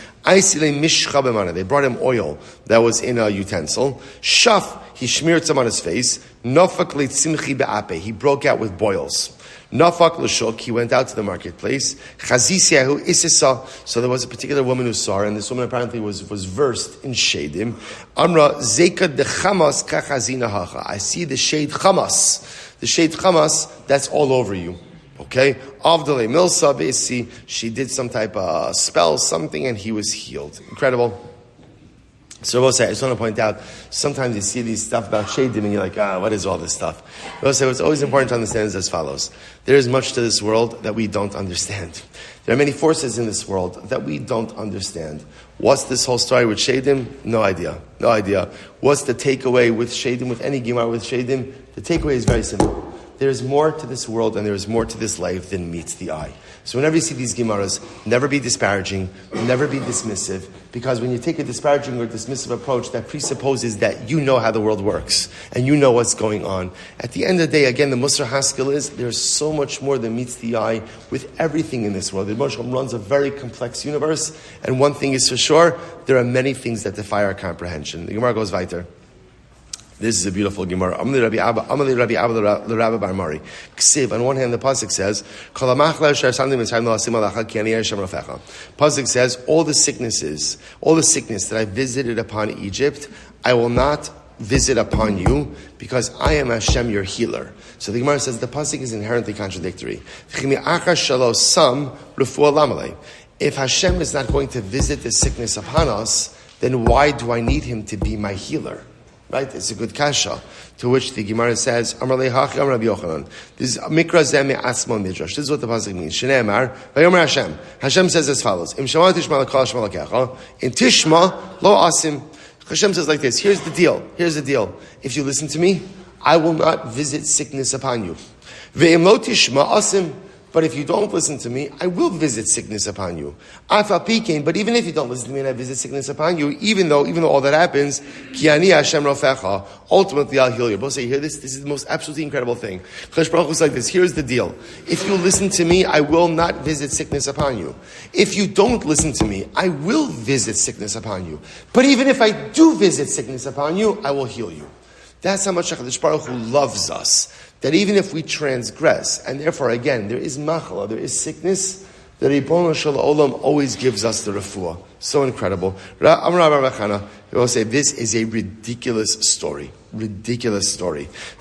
They brought him oil that was in a utensil. Shaf, he smeared some on his face. He broke out with boils. Nafak l'shuk, he went out to the marketplace. Chazisyahu isisa, so there was a particular woman who saw her, and this woman apparently was versed in shedim. Amra zeka de chamas kachazina hacha. I see the shade chamas. The shade chamas, that's all over you. Okay? Avdale milsa besi, she did some type of spell, something, and he was healed. Incredible. So I just want to point out, sometimes you see these stuff about shedim and you're like, what is all this stuff? What's always important to understand is as follows. There is much to this world that we don't understand. There are many forces in this world that we don't understand. What's this whole story with shedim? No idea. What's the takeaway with shedim, with any gemara with shedim? The takeaway is very simple. There is more to this world and there is more to this life than meets the eye. So whenever you see these Gemaras, never be disparaging, never be dismissive, because when you take a disparaging or dismissive approach, that presupposes that you know how the world works and you know what's going on. At the end of the day, again, the Musar Haskell is there's so much more than meets the eye with everything in this world. The Rebbe runs a very complex universe, and one thing is for sure, there are many things that defy our comprehension. The Gemara goes weiter. This is a beautiful Gemara. Amali Rabbi Abba l'Rabbi Bar Mari. Ksiv, on one hand, the pasuk says, pasuk says, all the sickness that I visited upon Egypt, I will not visit upon you, because I am Hashem, your healer. So the Gemara says the pasuk is inherently contradictory. If Hashem is not going to visit the sickness upon us, then why do I need him to be my healer? Right? It's a good kasha. To which the Gemara says, Amar lehachi Amar Rabbi Yochanan. This is Mikra Zemi Asmon Midrash. This is what the pasuk means. Shnei Amar, Vayomer Hashem. Hashem says as follows: Im Shema Tishma L'Kol Shema L'Kecha. In Tishma Lo Asim. Hashem says like this. Here's the deal. If you listen to me, I will not visit sickness upon you. Ve'im Lo Tishma Asim. But if you don't listen to me, I will visit sickness upon you. But even if you don't listen to me and I visit sickness upon you, even though all that happens, Ki ani Hashem rofecha, ultimately I'll heal you. Both say, hear this? This is the most absolutely incredible thing. Chodesh Baruch Hu is like this. Here's the deal. If you listen to me, I will not visit sickness upon you. If you don't listen to me, I will visit sickness upon you. But even if I do visit sickness upon you, I will heal you. That's how much HaKadosh Baruch Hu loves us. That even if we transgress, and therefore again, there is machala, there is sickness, the Ribono Shel Olam always gives us the refuah. So incredible. Amar Rabbi Chana, he will say, this is a ridiculous story. The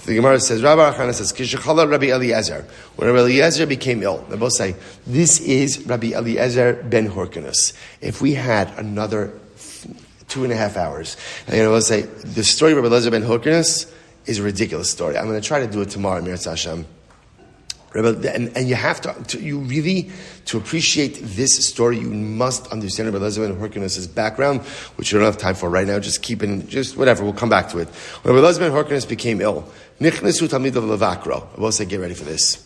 Gemara says, Rabbi Chana says, Kishachala Rabbi Eliezer. When Rabbi Eliezer became ill, they both say, this is Rabbi Eliezer ben Horkanus. If we had another 2.5 hours, and I will say, the story of Rabbi Eliezer ben Horkanus is a ridiculous story. I'm going to try to do it tomorrow, Mirz Hashem. And you have to appreciate this story, you must understand Rabbi Eliezer ben Horkanus' background, which you don't have time for right now. Just whatever, we'll come back to it. When Rabbi Eliezer ben Horkanus became ill, Nichnesu Talmidav Levakro. I will say, get ready for this.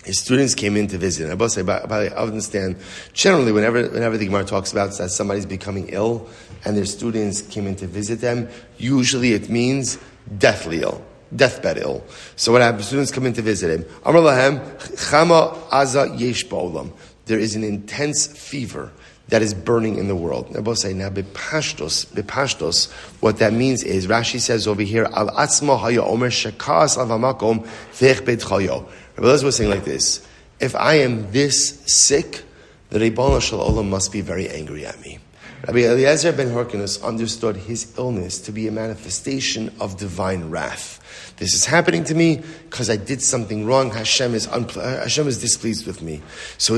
His students came in to visit. And I will say, I understand, generally, whenever the Gemara talks about that somebody's becoming ill and their students came in to visit them, usually it means deathly ill, deathbed ill. So what happens? Students come in to visit him. Amar lahem, chama aza yesh ba'olam. There is an intense fever that is burning in the world. I both say, now, bepashtos, what that means is, Rashi says over here, al atzma haya omer shekas al hamakom vech bet chayo. Rabbi Eliezer was saying like this, if I am this sick, the Ribono Shel Olam must be very angry at me. Rabbi Eliezer ben Horkanus understood his illness to be a manifestation of divine wrath. This is happening to me because I did something wrong. Hashem is displeased with me. So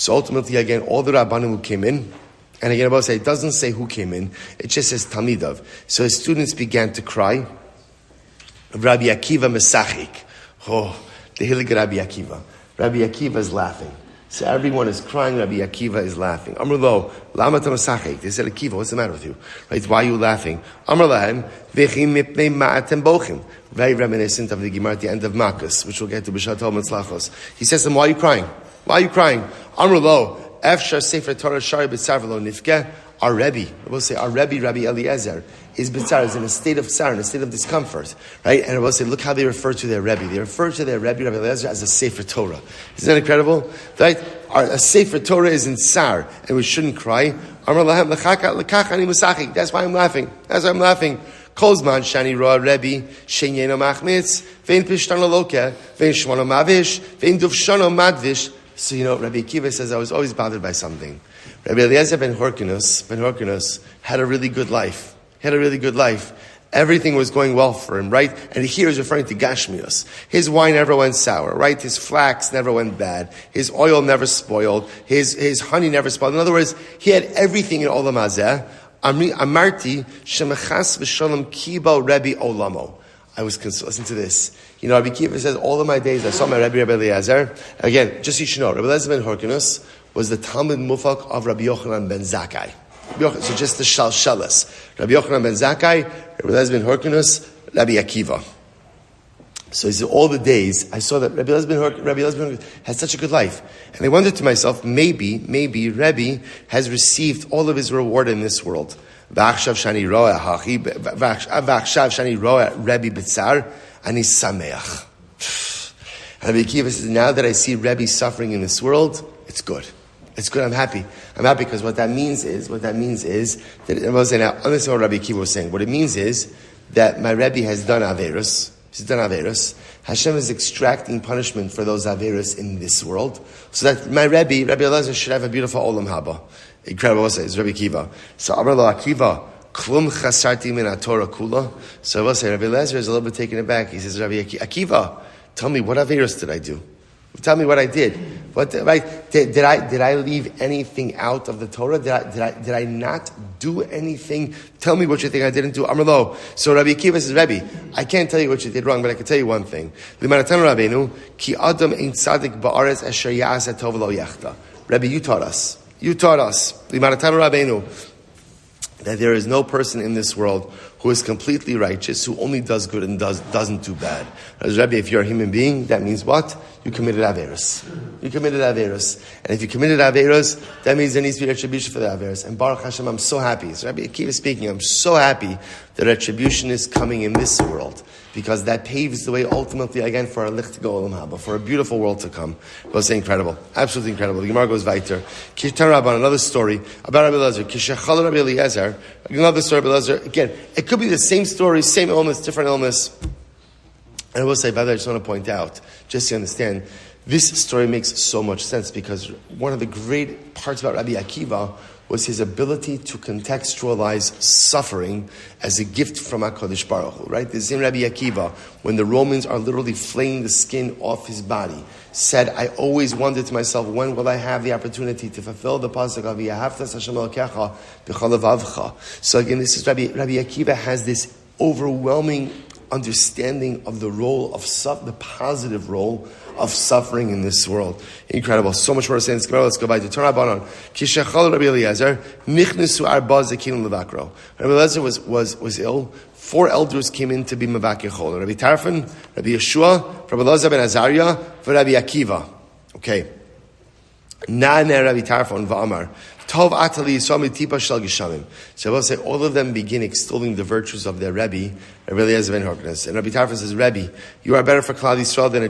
ultimately, again, all the Rabbanim who came in, and again, about say it doesn't say who came in, it just says Talmidav. So his students began to cry. Rabbi Akiva Mesachik. Oh, the Hilig Rabbi Akiva. Rabbi Akiva is laughing. So everyone is crying, Rabbi Akiva is laughing. Amr lo, lama tamasachik. They said, Akiva, what's the matter with you? Right? Why are you laughing? Amr lahem, v'chim mipnei ma'atem bochim. Very reminiscent of the Gemara at the end of Makkas, which we'll get to B'shat Matzlachos. He says to them, why are you crying? Amr lo, efshar sefer Torah shari b'tzar v'lo nifke. Our Rebbe, we'll say, Rabbi Eliezer, is bitzar, is in a state of tsar, in a state of discomfort, right? And we'll say, look how they refer to their Rebbe. They refer to their Rabbi Eliezer as a Sefer Torah. Isn't that incredible? Right? A Sefer Torah is in tsar, and we shouldn't cry. That's why I'm laughing. Kolzman shani roa Rebbe, shenyeno machmitz, vein pishtano loke, vein shmono mavish, vein duvshano madvish. So, Rabbi Akiva says, I was always bothered by something. Rabbi Eliezer ben Horkanus had a really good life. Everything was going well for him, right? And here he's referring to Gashmios. His wine never went sour, right? His flax never went bad. His oil never spoiled. His honey never spoiled. In other words, he had everything in Olam Hazeh. Amarti shemechas v'shalom kibo Rebbe olamo. Listen to this. Rabbi Akiva says, all of my days I saw my Rabbi Eliezer. Again, just so you should know, Rabbi Eliezer ben Horkanus was the Talmud Mufak of Rabbi Yochanan ben Zakkai. So just the Shalshalas. Rabbi Yochanan ben Zakkai, Rabbi Eliezer ben Horkanus, Rabbi Akiva. So he said, all the days, I saw that Rabbi Elazar has such a good life. And I wondered to myself, maybe Rabbi has received all of his reward in this world. V'achshav shani roa Rabbi b'tzar, ani sameach. And Rabbi Akiva says, now that I see Rabbi suffering in this world, it's good. It's good, I'm happy. I'm happy because what that means is that, now, understand what Rabbi Akiva was saying. What it means is that my Rabbi has done Averos. He's done Averos. Hashem is extracting punishment for those Averos in this world. So that my Rabbi Elazar should have a beautiful Olam Haba. Incredible, what is Rabbi Akiva. So Amar lo Akiva, Klum chasarti min HaTorah kula. So I will say, Rabbi Elazar is a little bit taken aback. He says, Rabbi Akiva, tell me, what Averos did I do? Tell me what I did. What did I leave anything out of the Torah? Did I not do anything? Tell me what you think I didn't do. Amar lo. So Rabbi Akiva says, Rabbi, I can't tell you what you did wrong, but I can tell you one thing. Rabbi, you taught us. That there is no person in this world who is completely righteous, who only does good and doesn't do bad. As Rabbi, if you're a human being, that means what? You committed Averos. You committed Averos. And if you committed Averos, that means there needs to be retribution for the Averos. And Baruch Hashem, I'm so happy. So Rabbi Akiva speaking, I'm so happy that retribution is coming in this world. Because that paves the way ultimately again for a licht olam haba, for a beautiful world to come. It was incredible. Absolutely incredible. The Gemara goes weiter. Kish-tan Rabban, another story about Rabbi Elazar. Kish-echal Rabbi Eliezer. Another story about Elazar. Again, it could be the same story, same illness, different illness. And I will say, by the way, I just want to point out, just to understand, this story makes so much sense because one of the great parts about Rabbi Akiva was his ability to contextualize suffering as a gift from HaKadosh Baruch Hu, right? The same Rabbi Akiva, when the Romans are literally flaying the skin off his body, said, I always wondered to myself, when will I have the opportunity to fulfill the pasuk of V'ahavta Hashem Elokecha b'chol levavcha? So again, this is Rabbi Akiva has this overwhelming understanding of the role of the positive role of suffering in this world. Incredible. So much more to say in this Gemara. Let's go by to TORAH Banon. Kishachal Rabbi Eliezer, nichnesu arba zekinim levakro. Rabbi Eliezer was ill. 4 elders came in to be mevakir chol. Rabbi Tarfon, Rabbi Yeshua, Rabbi Elazar ben Azariah, and Rabbi Akiva. Okay. Na'aneh Rabbi Tarfon va'amar. Tov atali yisami tipa shel geshamim. So I will say all of them begin extolling the virtues of their Rabbi Eliezer ben Horknes. And Rabbi Tarfon says, Rabbi, you are better for Klal Yisrael than a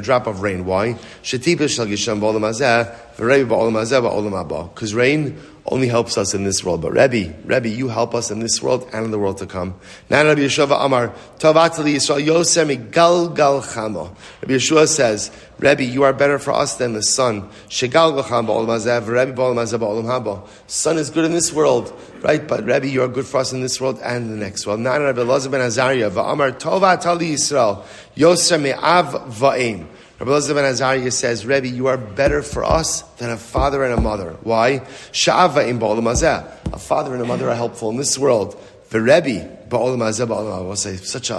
drop of rain. Why? Shetipa shel geshamim ba'olam hazeh, v'Rabbi ba'olam hazeh ba'olam haba. Because rain only helps us in this world. But Rabbi, you help us in this world and in the world to come. Now Rabbi Yeshua Amar, Tov atali Yisrael Yosef migal gal chamo. Rabbi Yeshua says, Rabbi, you are better for us than the sun. Shegal gal chamo ba'olam hazeh, v'Rabbi ba'olam hazeh ba'olam haba. Sun is good in this world, right? But Rabbi, you are good for us in this world and the next world. Now Rabbi Elazar ben Azariah va'amar Tov atali Yisrael Yosef me'av va'im. Rabbi Elazar ben Azariah says, Rabbi, you are better for us than a father and a mother. Why? Sha'ava in ba'olam hazeh. A father and a mother are helpful in this world. V'Rebbe ba'olam hazeh ba'olam haba. I will say, such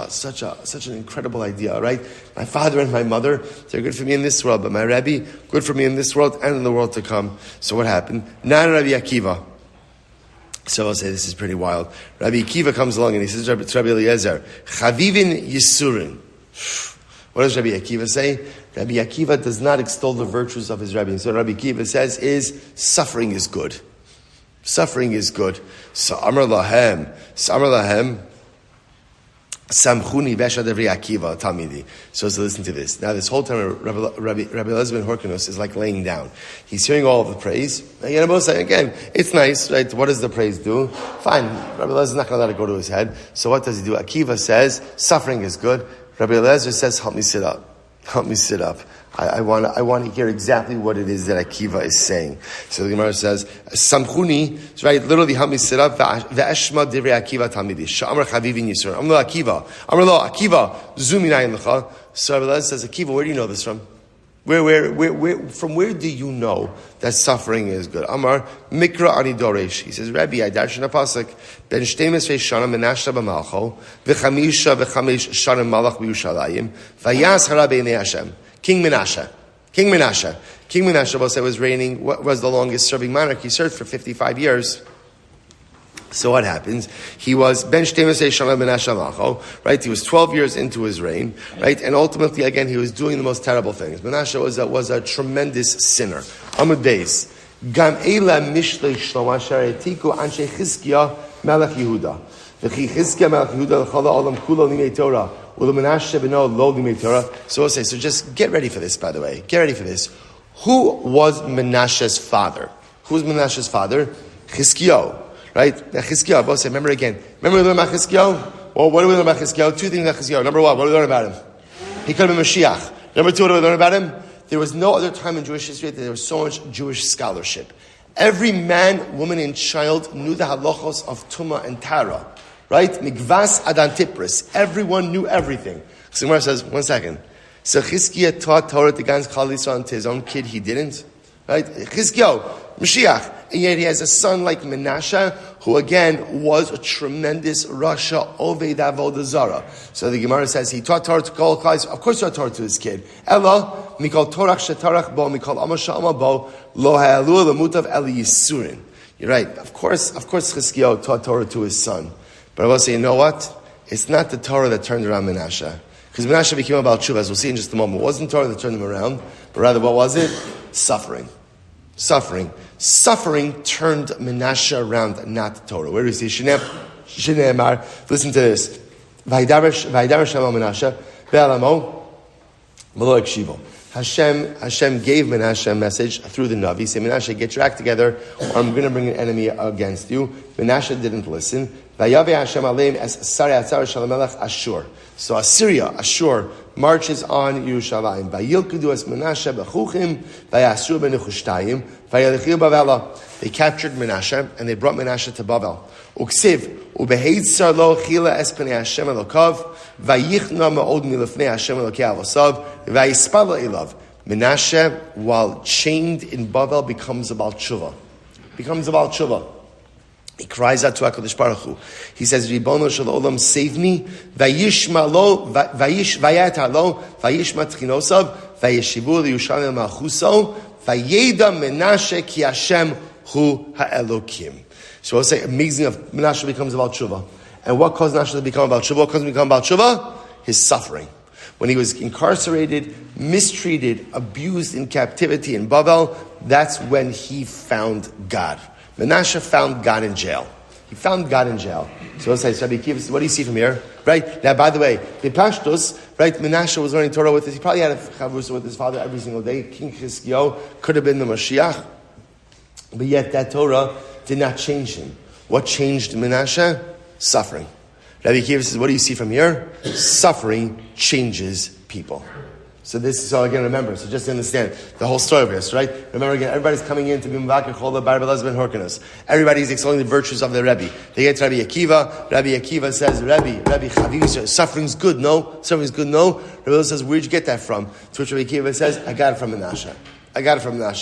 an incredible idea, right? My father and my mother, they're good for me in this world, but my Rabbi, good for me in this world and in the world to come. So what happened? Nan Rabbi Akiva. So I'll say this is pretty wild. Rabbi Akiva comes along and he says to Rabbi Eliezer, Chavivin Yisurin. What does Rabbi Akiva say? Rabbi Akiva does not extol the virtues of his Rabbi. So what Rabbi Akiva says is, suffering is good. Suffering is good. So Amar Lahem, Samchuni Vesha Devri Akiva Talmidi. So listen to this. Now this whole time Rabbi Elazar ben Horknos is like laying down. He's hearing all of the praise. Again, it's nice, right? What does the praise do? Fine. Rabbi Elazar is not going to let it go to his head. So what does he do? Akiva says, suffering is good. Rabbi Elazar says, help me sit up. Help me sit up. I want to hear exactly what it is that Akiva is saying. So the Gemara says, Samchuni, right, literally help me sit up. Ve'eshma divrei Akiva talmidi. Sha'amar chavivin yisur. Amar lo Akiva, zuminayin lecha. So Rabbi Elazar says, Akiva, where do you know this from? From where do you know that suffering is good? Amar mikra ani doresh. He says, Rabbi, I darshan a pasuk. Ben shtemes ve'shana menashta b'malcho v'chamisha shana malach b'Yushalayim v'yas hara b'nei Hashem. King Menashe was reigning. What was the longest serving monarch? He served for 55 years. So what happens? He was ben 12 shana Menashe Malacho, right? He was 12 years into his reign, right? And ultimately, again, he was doing the most terrible things. Menashe was a tremendous sinner. Amud Beis. Gam eila mishlei shlomo asher etiku anshe Chizkiah melech Yehuda. V'chi Chizkiah melech Yehuda l'chala olam kulo limei Torah. U'lo Menashe b'no lo limei Torah. So just get ready for this, by the way. Get ready for this. Who was Menashe's father? Who was Menashe's father? Chizkiah. Right? Chizkiah, both say, remember again. Remember we learned about Chizkiah? Well, what do we learn about Chizkiah? Two things about Chizkiah. Number one, what do we learn about him? He could have been Mashiach. Number two, what do we learn about him? There was no other time in Jewish history that there was so much Jewish scholarship. Every man, woman, and child knew the halachos of Tumah and Tara. Right? Migvas adan tipris. Everyone knew everything. So Gemara says, one second. So Chizkiah taught Torah to Gans Chal Yisrael and to his own kid, he didn't? Right? Chizkiah, Mashiach. And yet he has a son like Menashe, who again was a tremendous Rasha Oved Avodah Zarah. So the Gemara says he taught Torah to Kol Klais. Of course, he taught Torah to his kid. Ella mikol torach shetarach bo mikol amasha amabo lo ha'alu lemutav eli yisurin. You're right. Of course, Chizkiah taught Torah to his son. But I will say, you know what? It's not the Torah that turned around Menashe. Because Menashe became about tshuva, as we'll see in just a moment. It wasn't Torah that turned him around, but rather what was it? Suffering. Suffering turned Menashe around, not Torah. Where do we see Shneimar? Listen to this. Vaydaber Shema Menashe ve'alamo v'lo yakshivo. Hashem gave Menashe a message through the Navi. He said, Menashe, get your act together, or I'm going to bring an enemy against you. Menashe didn't listen. Vayave Hashem aleim es sarei atzar shalamelech Ashur. So Ashur, marches on Yerushalayim. Vayilkudu es Menashe b'chuchim, vayasru b'nechushtayim, vayalichiu b'avela. They captured Menashe, and they brought Menashe to Bavel. Uksiv, ubeheitzar lo chila es pnei Hashem elokav, vayichna ma'od milefnei Hashem elokei avosav, vayispala elav. Menashe, while chained in Bavel, becomes a Baal Tshuva. He cries out to HaKadosh Baruch Hu. He says, Ribono shel olam, save me. Vayishma lo, vayata lo, vayishma tchinosav, vayeshivu liyushalayim malchuso, vayeda Menashe ki Hashem hu ha'elokim. So I'll say, amazing of Menashe becomes about tshuva. And what caused Menashe to become about tshuva? What caused him to become about tshuva? His suffering. When he was incarcerated, mistreated, abused in captivity in Bavel, that's when he found God. Menashe found God in jail. He found God in jail. So I'll say, Rabbi Akiva, what do you see from here? Right? Now, by the way, Pashtus, right, Menashe was learning Torah with his, he probably had a chavrusa with his father every single day. King Chizkiah could have been the Mashiach. But yet that Torah did not change him. What changed Menashe? Suffering. Rabbi Akiva says, what do you see from here? Suffering changes people. So again, remember, so just to understand the whole story of this, right? Remember again, everybody's coming in to be Mavakir Chola Bar Belazben Horkanos. Everybody's extolling the virtues of the Rebbe. They get to Rabbi Akiva. Rabbi Akiva says, Rabbi Chaviv, suffering's good, no? Suffering's good, no? Rabbi says, where'd you get that from? To which Rabbi Akiva says, I got it from Menashe.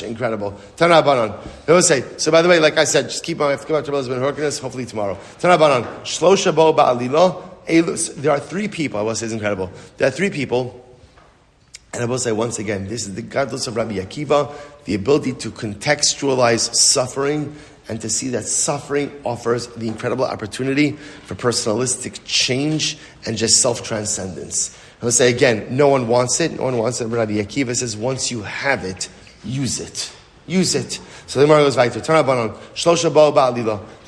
Incredible. Tana Banan. They will say, so by the way, like I said, just keep on, I have to come out to Belazben Horkanos, hopefully tomorrow. Tana Banan. Shlosha Bo Ba'alilo. There are three people, I will say it's incredible. There are three people. And I will say once again, this is the godless of Rabbi Akiva, the ability to contextualize suffering and to see that suffering offers the incredible opportunity for personalistic change and just self-transcendence. I will say again, no one wants it. But Rabbi Akiva says, once you have it, use it. So the Gemara goes weiter. There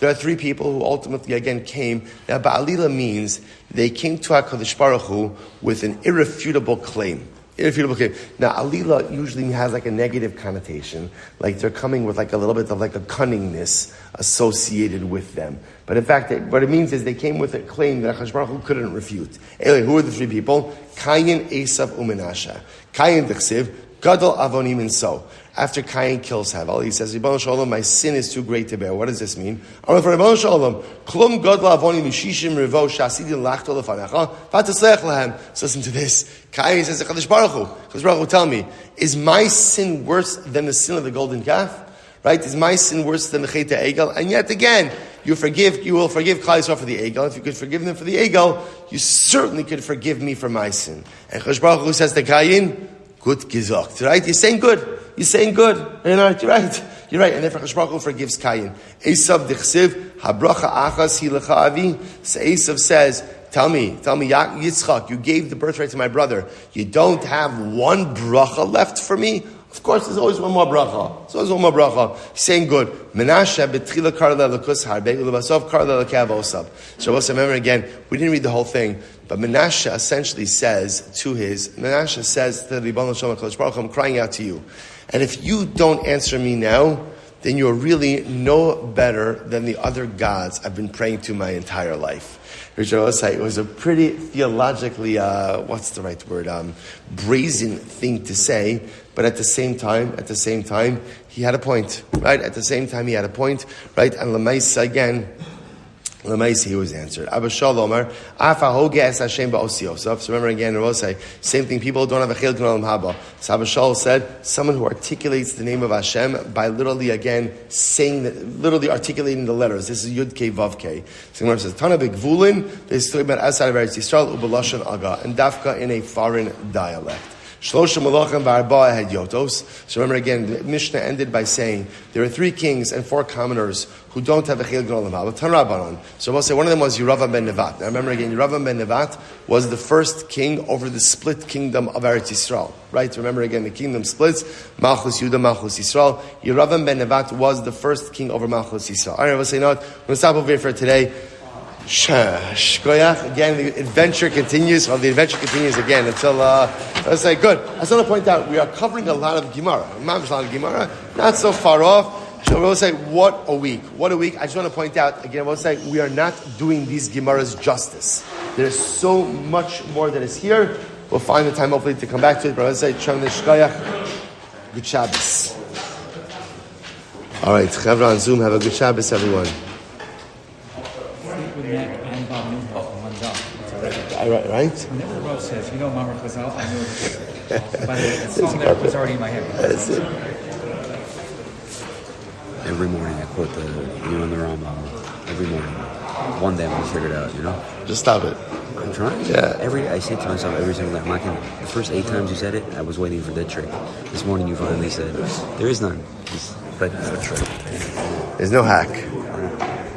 are three people who ultimately again came. Now Ba'alila means they came to HaKadosh Baruch Hu with an irrefutable claim. Now, alila usually has like a negative connotation, like they're coming with like a little bit of like a cunningness associated with them. But in fact, what it means is they came with a claim that HaKadosh Baruch Hu couldn't refute. Anyway, who are the three people? Cain, Esav, Menashe. Cain d'chsiv, gadol avonim and so. After Cain kills Havel, he says, Ribono shel olam, my sin is too great to bear. What does this mean? Ribono shel olam, klum gadol avonim mishishim revo shasidi lachto lefanecha v'ataslech lahem. So listen to this. Cain says, HaKadosh Baruch Hu, tell me, is my sin worse than the sin of the golden calf? Right? Is my sin worse than the Chet HaEgel? And yet again, you will forgive Klal Yisrael for the Egel. If you could forgive them for the Egel, you certainly could forgive me for my sin. And HaKadosh Baruch Hu says to Cain, good gesagt, right? You're saying good. You're right. You're right, and therefore HaKadosh Baruch Hu forgives Cain. Esav dichsiv, habracha achas hi lecha avi. So Esav says, Tell me, Yitzchak, you gave the birthright to my brother. You don't have one bracha left for me? Of course, there's always one more bracha. He's saying good. Menashe betchila karla lekus harbe ulevasov karla lekav osab. So remember again, we didn't read the whole thing, but Menashe essentially says to the Ribbon Shalom HaKadosh Baruch Hu, I'm crying out to you. And if you don't answer me now, then you're really no better than the other gods I've been praying to my entire life. It was a pretty theologically, brazen thing to say, but at the same time, he had a point, right? And Lamaisa again, he was answered. Abba Shalomar, Afa Hoge es Hashem ba'osi Yosef. So remember again, Rabbi say, same thing, people don't have a chilek n'olam haba. So Abba Shal said, someone who articulates the name of Hashem by literally articulating the letters. This is Yud Kei Vav Kei. So Gemara says, Tana b'gvulin, this is talking about outside of Eretz Yisrael, u'b'lashon aga, and dafka in a foreign dialect. Shlosha malachim v'arba'a had yotos. So remember again, the Mishnah ended by saying there are 3 kings and 4 commoners who don't have a chilek n'olam haba. Tanrabanon. So we'll say one of them was Yeravam ben Nevat. Now remember again, Yeravam ben Nevat was the first king over the split kingdom of Eretz Yisrael. Right? Remember again, the kingdom splits. Malchus Yudah, Malchus Yisrael. Yeravam ben Nevat was the first king over Malchus Yisrael. All right, we'll say, no, we're going to stop over here for today. Shkoyach. Again, the adventure continues. Well, the adventure continues again until, let's say, good. I just want to point out, we are covering a lot of Gemara. Not so far off. So we'll say, what a week. I just want to point out, again, we'll say, we are not doing these Gemaras justice. There's so much more that is here. We'll find the time, hopefully, to come back to it. But let's say, Shkoyach. Good Shabbos. All right, Chevra on Zoom, have a good Shabbos, everyone. Right? Whenever the Rav says, Mamar Chazal, I know by the way, that song that was already in my head. That's it. Every morning I quote the and the Rambam. Every morning. One day I'm going to figure it out, Just stop it. I'm trying. Yeah. I say to myself every single day, the first 8 times you said it, I was waiting for that trick. This morning you finally said, there is none. But it's a trick. There's no hack.